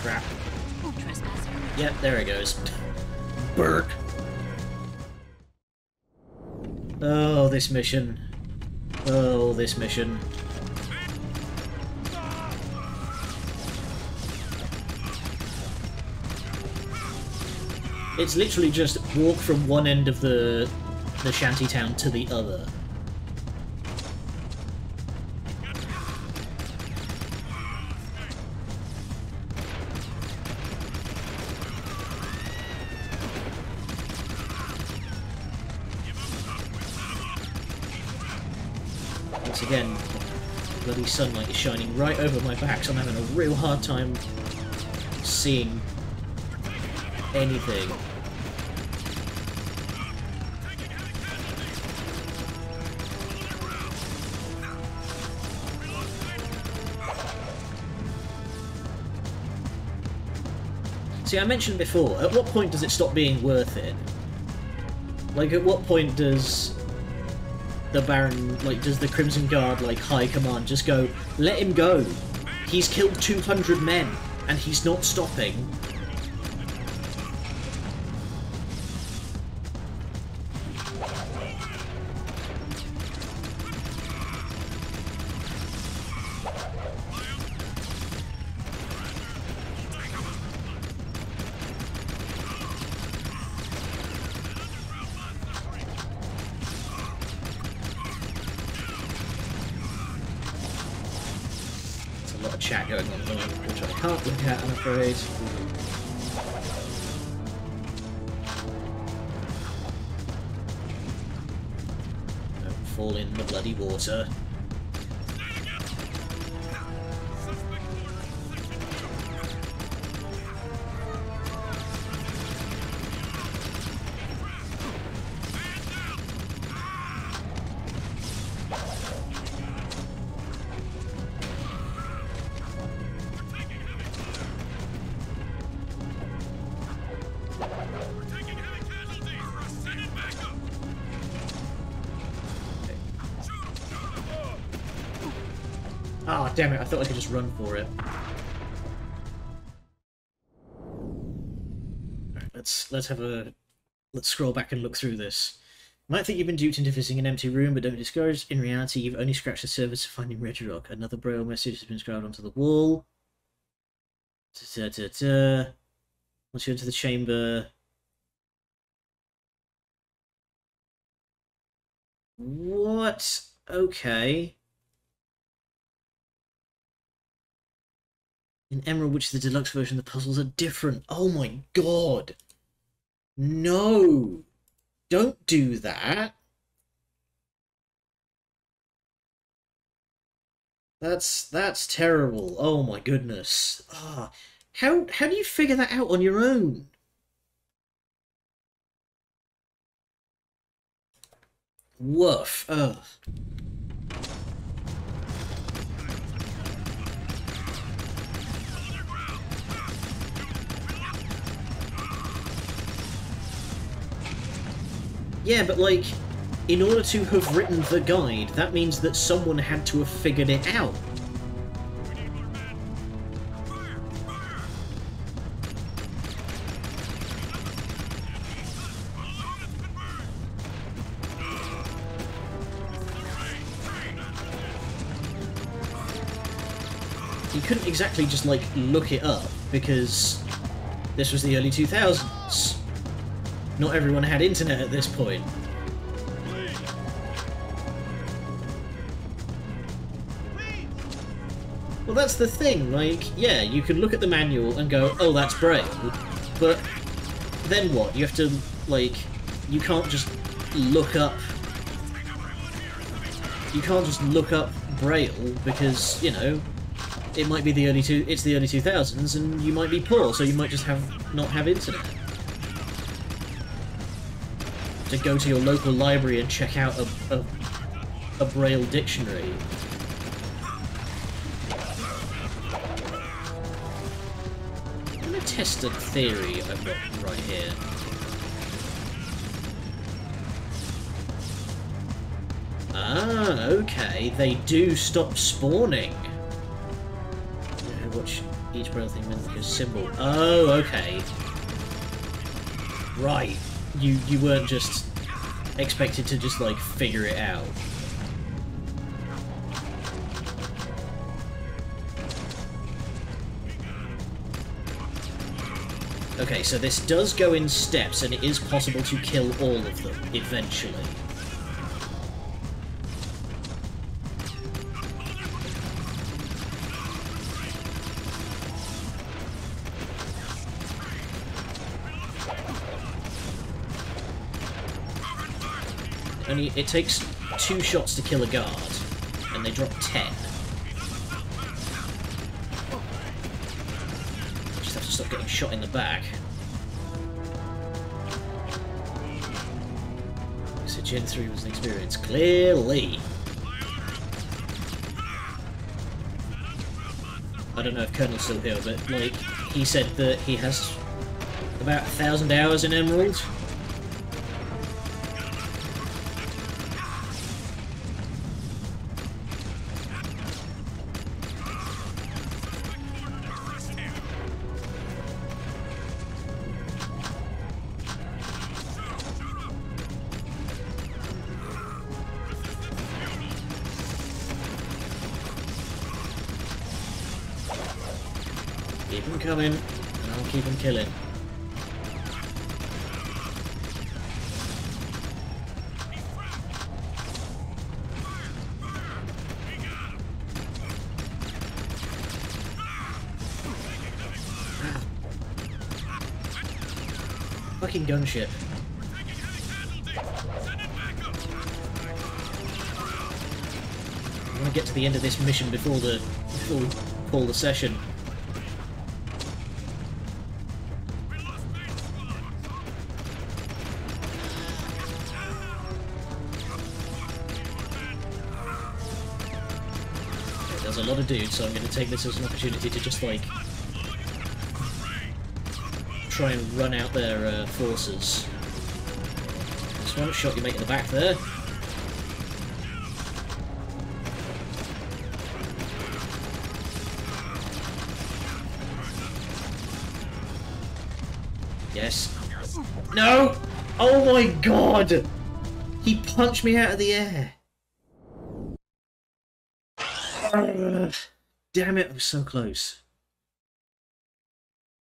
Crap. Yep, there it goes. Burk. Oh, this mission. Oh, this mission. It's literally just walk from one end of the shantytown to the other. Again, bloody sunlight is shining right over my back, so I'm having a real hard time seeing anything. See, I mentioned before, at what point does it stop being worth it? Like, at what point does the Baron, like, does the Crimson Guard, like, high command just go, let him go. He's killed 200 men, and he's not stopping. Chat going on at the moment, which I can't look at, I'm afraid. Don't fall in the bloody water. Ah, oh, damn it, I thought I could just run for it. Right, let's scroll back and look through this. You might think you've been duped into visiting an empty room, but don't be discouraged. In reality, you've only scratched the surface of finding Regirock. Another braille message has been scribbled onto the wall. Once you enter the chamber... What? Okay. In Emerald, which is the deluxe version, the puzzles are different. Oh my god! No! Don't do that! That's terrible. Oh my goodness. Ah, how do you figure that out on your own? Woof. Ugh. Yeah, but like, in order to have written the guide, that means that someone had to have figured it out. You couldn't exactly just, like, look it up, because this was the early 2000s. Not everyone had internet at this point. Well, that's the thing, like, yeah, you can look at the manual and go, oh, that's Braille, but then what? You have to, like, you can't just look up... You can't just look up Braille, because, you know, it might be the early 2000s, and you might be poor, so you might just not have internet. To go to your local library and check out a Braille dictionary. I'm gonna test a theory I've got right here. Ah, okay, they do stop spawning. Watch each Braille thing mimic a symbol. Oh, okay. Right. You weren't just expected to just, like, figure it out. Okay, so this does go in steps, and it is possible to kill all of them, eventually. It takes 2 shots to kill a guard, and they drop 10. Just have to stop getting shot in the back. So Gen 3 was an experience, clearly. I don't know if Colonel's still here, but like he said that he has about 1,000 hours in Emerald. Keep him coming, and I'll keep him killing. Fucking gunship. I want to get to the end of this mission before we call the session. There's a lot of dudes, so I'm going to take this as an opportunity to just, like, try and run out their forces. Just one shot you make in the back there. Yes. No! Oh my god! He punched me out of the air! Damn it, I was so close.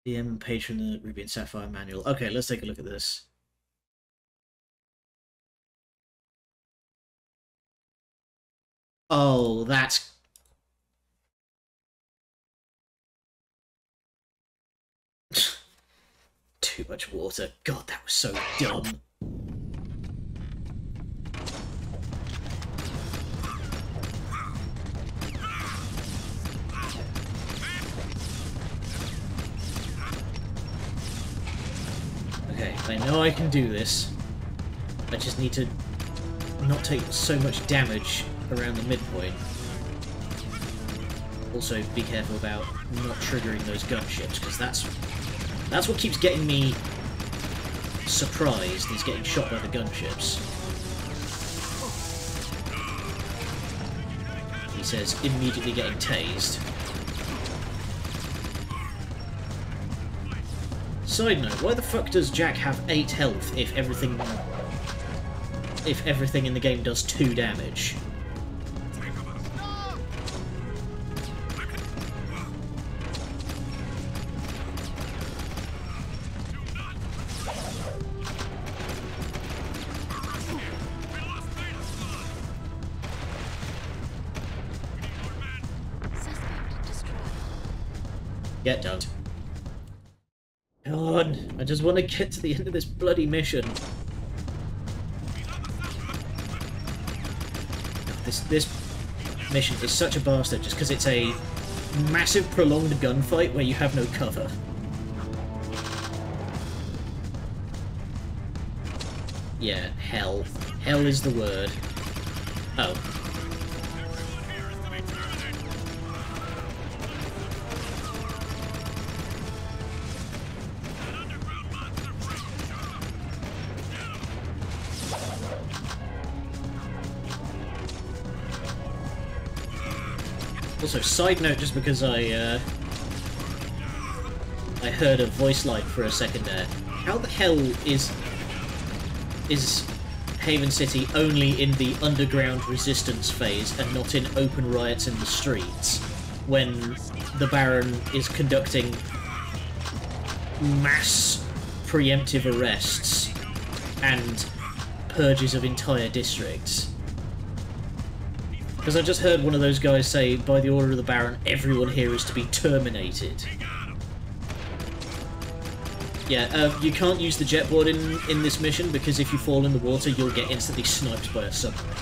DM and patron the Ruby and Sapphire manual. Okay, let's take a look at this. Oh, that's... Too much water. God, that was so dumb. Okay, I know I can do this. I just need to not take so much damage around the midpoint. Also, be careful about not triggering those gunships, because that's what keeps getting me surprised, is getting shot by the gunships. He says, immediately getting tased. Side note, why the fuck does Jack have 8 health if everything in the game does 2 damage? Get done. God, I just want to get to the end of this bloody mission. This mission is such a bastard just because it's a massive prolonged gunfight where you have no cover. Yeah, hell. Hell is the word. Oh. Also, side note, just because I heard a voice line for a second there. How the hell is Haven City only in the underground resistance phase and not in open riots in the streets when the Baron is conducting mass preemptive arrests and purges of entire districts? Because I just heard one of those guys say, by the order of the Baron, everyone here is to be terminated. Yeah, you can't use the jetboard in this mission, because if you fall in the water, you'll get instantly sniped by a submarine.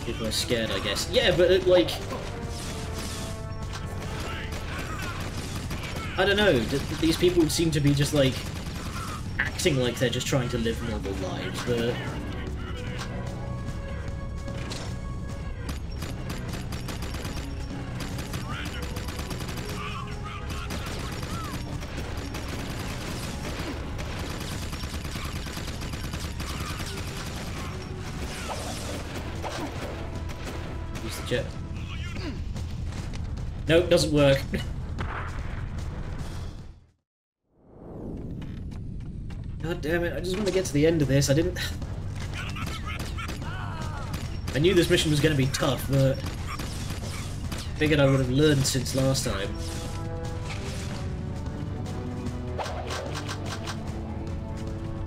People are scared, I guess. Yeah, but, like... I don't know, these people seem to be just, like... acting like they're just trying to live normal lives, but... Use the jet. Nope, doesn't work. God damn it, I just want to get to the end of this. I knew this mission was going to be tough, but figured I would have learned since last time.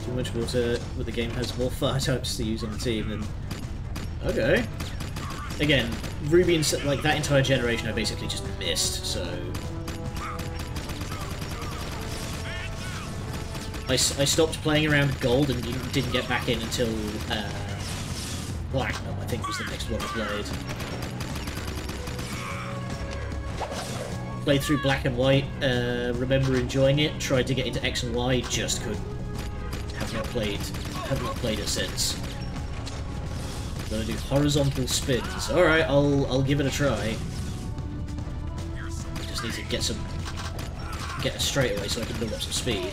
Too much water, but the game has more fire types to use on the team than... Okay. Again, Ruby and like that entire generation I basically just missed, so... I stopped playing around with Gold and didn't get back in until Platinum, I think was the next one I played. Played through Black and White, remember enjoying it, tried to get into X and Y, just couldn't. Have not played it since. Gonna do horizontal spins. Alright, I'll give it a try. Just need to get a straightaway so I can build up some speed.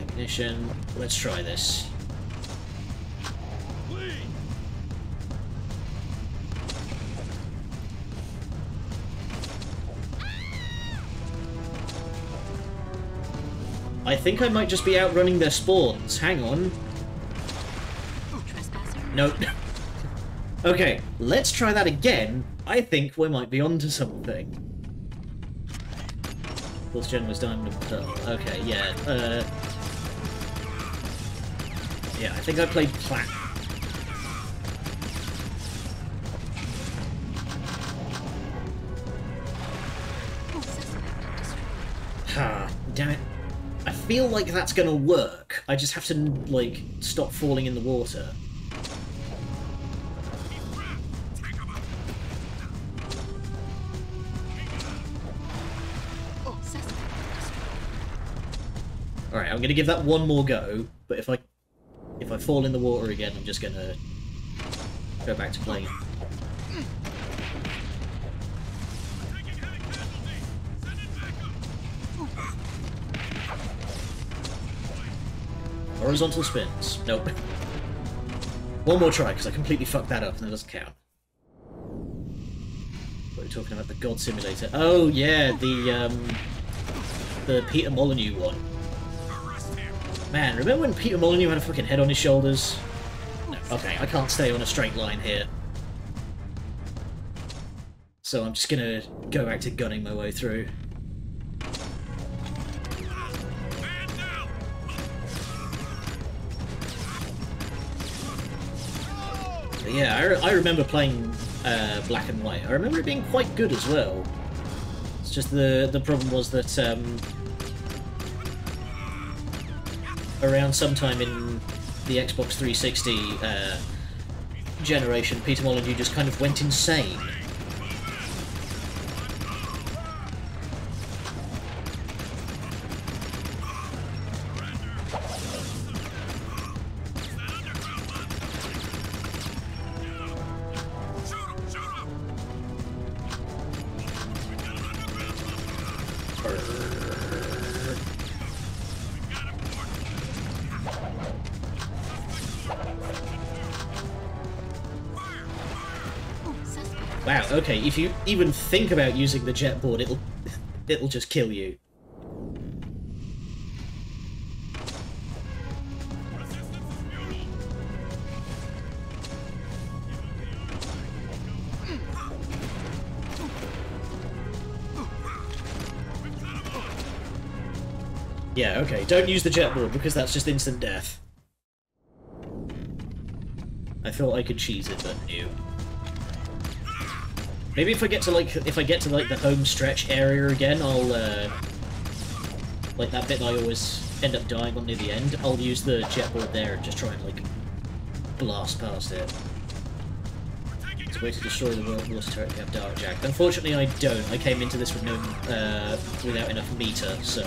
Ignition. Let's try this. I think I might just be outrunning their spawns. Hang on. Nope. Okay, let's try that again. I think we might be onto something. Fourth gen was Diamond and Pearl. Okay, yeah. Yeah, I think I played Platinum. Ah, damn it. I feel like that's gonna work. I just have to, like, stop falling in the water. Alright, I'm gonna give that one more go, but if I fall in the water again, I'm just gonna go back to playing. Horizontal spins. Nope. One more try, because I completely fucked that up and that doesn't count. What are we talking about? The God Simulator. Oh, yeah, the Peter Molyneux one. Man, remember when Peter Molyneux had a fucking head on his shoulders? No, okay, I can't stay on a straight line here. So I'm just gonna go back to gunning my way through. But yeah, I remember playing Black and White. I remember it being quite good as well. It's just the problem was that around sometime in the Xbox 360 generation, Peter Molyneux just kind of went insane. Wow, okay, if you even think about using the jetboard, it'll just kill you. Yeah, okay, don't use the jetboard because that's just instant death. I thought I could cheese it, but no. Maybe if I get to the home stretch area again, I'll like that bit I always end up dying on near the end, I'll use the jetboard there and just try and like blast past it. It's a way to destroy the world water turret if you have Dark Jack. Unfortunately I don't. I came into this with no without enough meter, so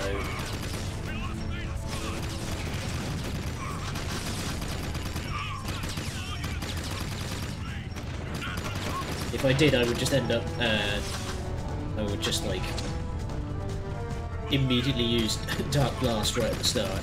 if I did, I would just end up, I would just, like, immediately use Dark Blast right at the start.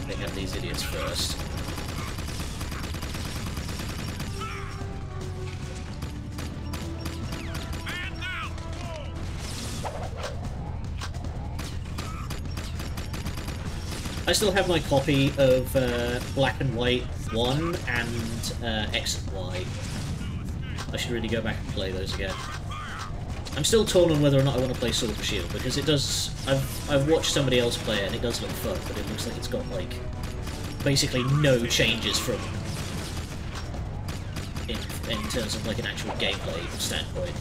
They have these idiots first. I still have my copy of Black and White 1 and X and Y. I should really go back and play those again. I'm still torn on whether or not I want to play Sword and Shield, because it does... I've watched somebody else play it and it does look fun, but it looks like it's got, like, basically no changes from... in terms of, like, an actual gameplay standpoint.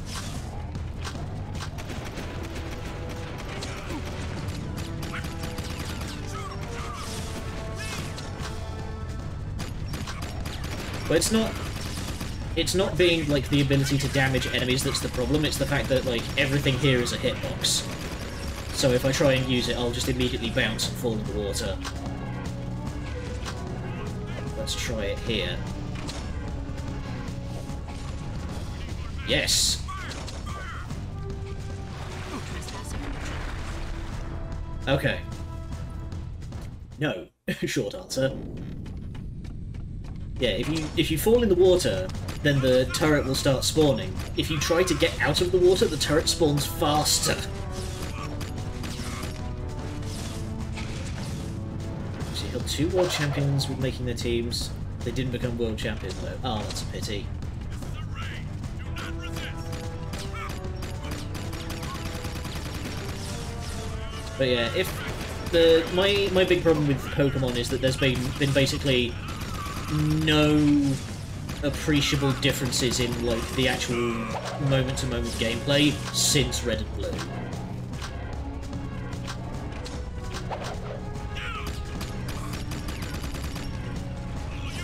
But it's not being, like, the ability to damage enemies that's the problem, it's the fact that, like, everything here is a hitbox. So if I try and use it, I'll just immediately bounce and fall in the water. Let's try it here. Yes! Okay. No. Short answer. Yeah, if you fall in the water, then the turret will start spawning. If you try to get out of the water, the turret spawns faster. So you held 2 world champions with making their teams. They didn't become world champions though. Oh, that's a pity. But yeah, if my big problem with Pokemon is that there's been basically no appreciable differences in like the actual moment-to-moment gameplay since Red and Blue.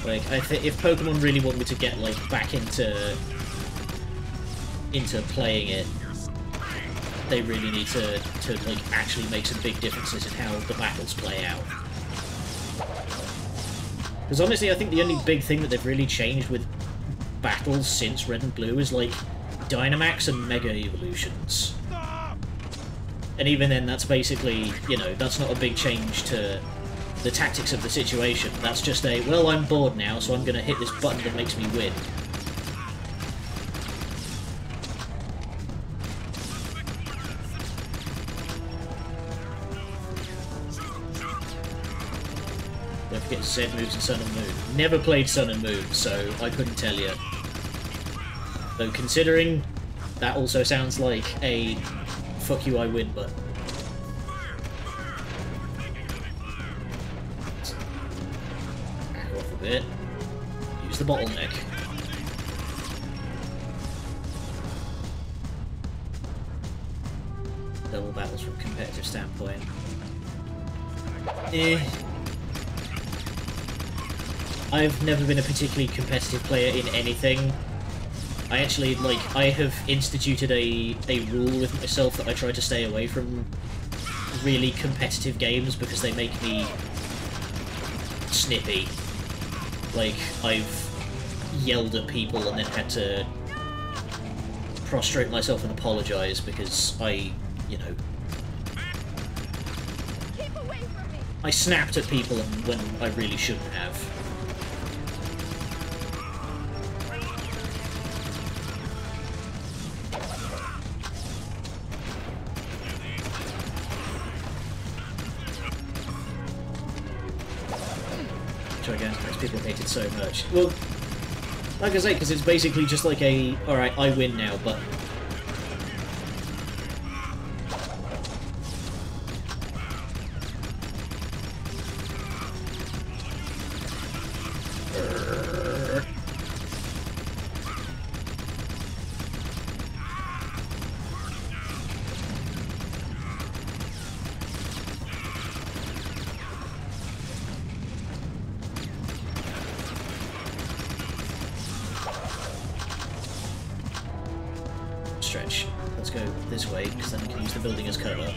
Like, I think if Pokemon really want me to get like back into playing it, they really need to like actually make some big differences in how the battles play out. Because honestly, I think the only big thing that they've really changed with battles since Red and Blue is like Dynamax and Mega Evolutions. And even then, that's basically, you know, that's not a big change to the tactics of the situation. That's just a, well, I'm bored now, so I'm going to hit this button that makes me win. Don't forget Z moves in Sun and Moon. Never played Sun and Moon, so I couldn't tell you. Though considering that also sounds like a fuck you I win button. Back off a bit. Use the bottleneck. Double battles from a competitive standpoint. I've never been a particularly competitive player in anything. I actually, like, I have instituted a rule with myself that I try to stay away from really competitive games because they make me snippy. Like, I've yelled at people and then had to prostrate myself and apologise because I, you know... I snapped at people when I really shouldn't have. People hate it so much. Well, like I say, because it's basically just like a, alright, I win now, but... Stretch. Let's go this way, because then we can use the building as cover.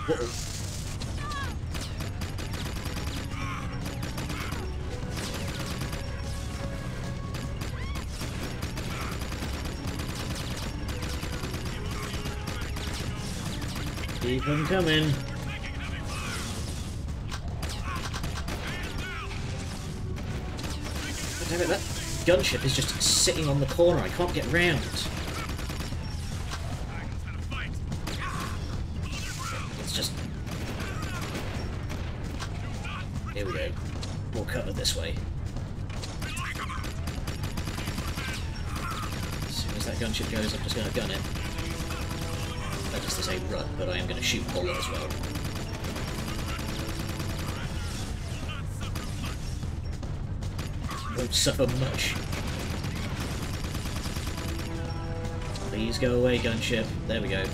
Whoa. Keep them coming. Damn it, that gunship is just sitting on the corner. I can't get round. It's just... Here we go. More cover this way. As soon as that gunship goes, I'm just going to gun it. That is to say run, but I am going to shoot bullet as well. Won't suffer much. Please go away, gunship. There we go.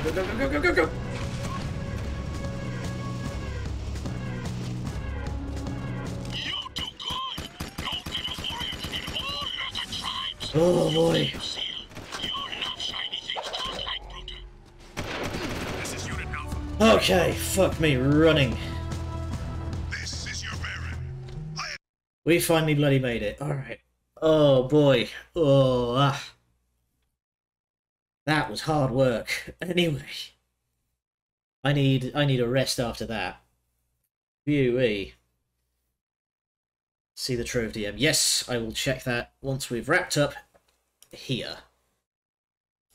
Go, go, go, go, go, go, go! Oh boy. Okay, fuck me running. This is your Baron. We finally bloody made it. Alright. Oh boy. Oh, that was hard work. Anyway. I need a rest after that. View-y. See the Trove DM. Yes, I will check that once we've wrapped up here.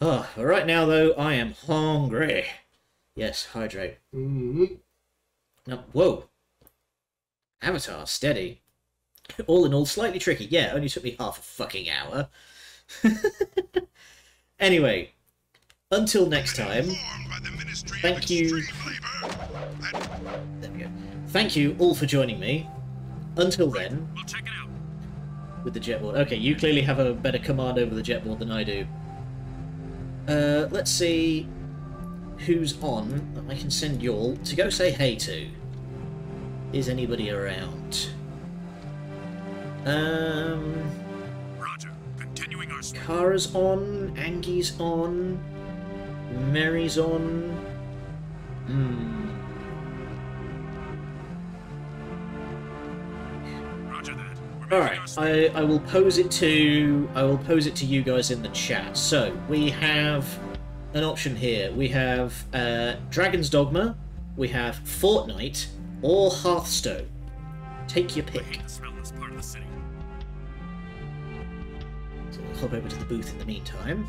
Oh, right now though, I am hungry. Yes, hydrate. No, whoa. Avatar, steady. All in all, slightly tricky. Yeah, only took me half a fucking hour. Anyway, until next time, thank you. There we go. Thank you all for joining me. Until then, We'll check it out. with the jetboard. Okay, you clearly have a better command over the jetboard than I do. Let's see who's on that I can send y'all to go say hey to. Is anybody around? Roger. Continuing our sweep. Kara's on, Angie's on, Mary's on. Roger that. Alright, I will pose it to you guys in the chat. So we have an option here. We have Dragon's Dogma, we have Fortnite, or Hearthstone. Take your pick. The smellless part of the city. So I'll hop over to the booth in the meantime.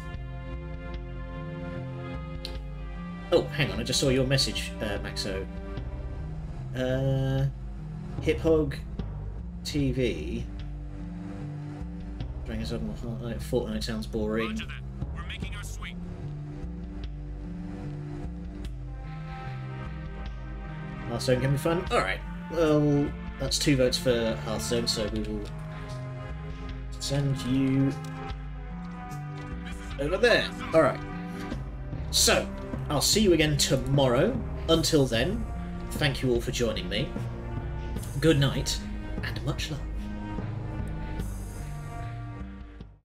Oh, hang on, I just saw your message, Maxo. Hip Hog TV. Dragon's Dogma, Fortnite sounds boring. Roger that. We're making our sweep. Hearthstone can be fun. Alright, well, that's 2 votes for Hearthstone, so we will send you over there. Alright, so I'll see you again tomorrow. Until then, thank you all for joining me. Good night, and much love.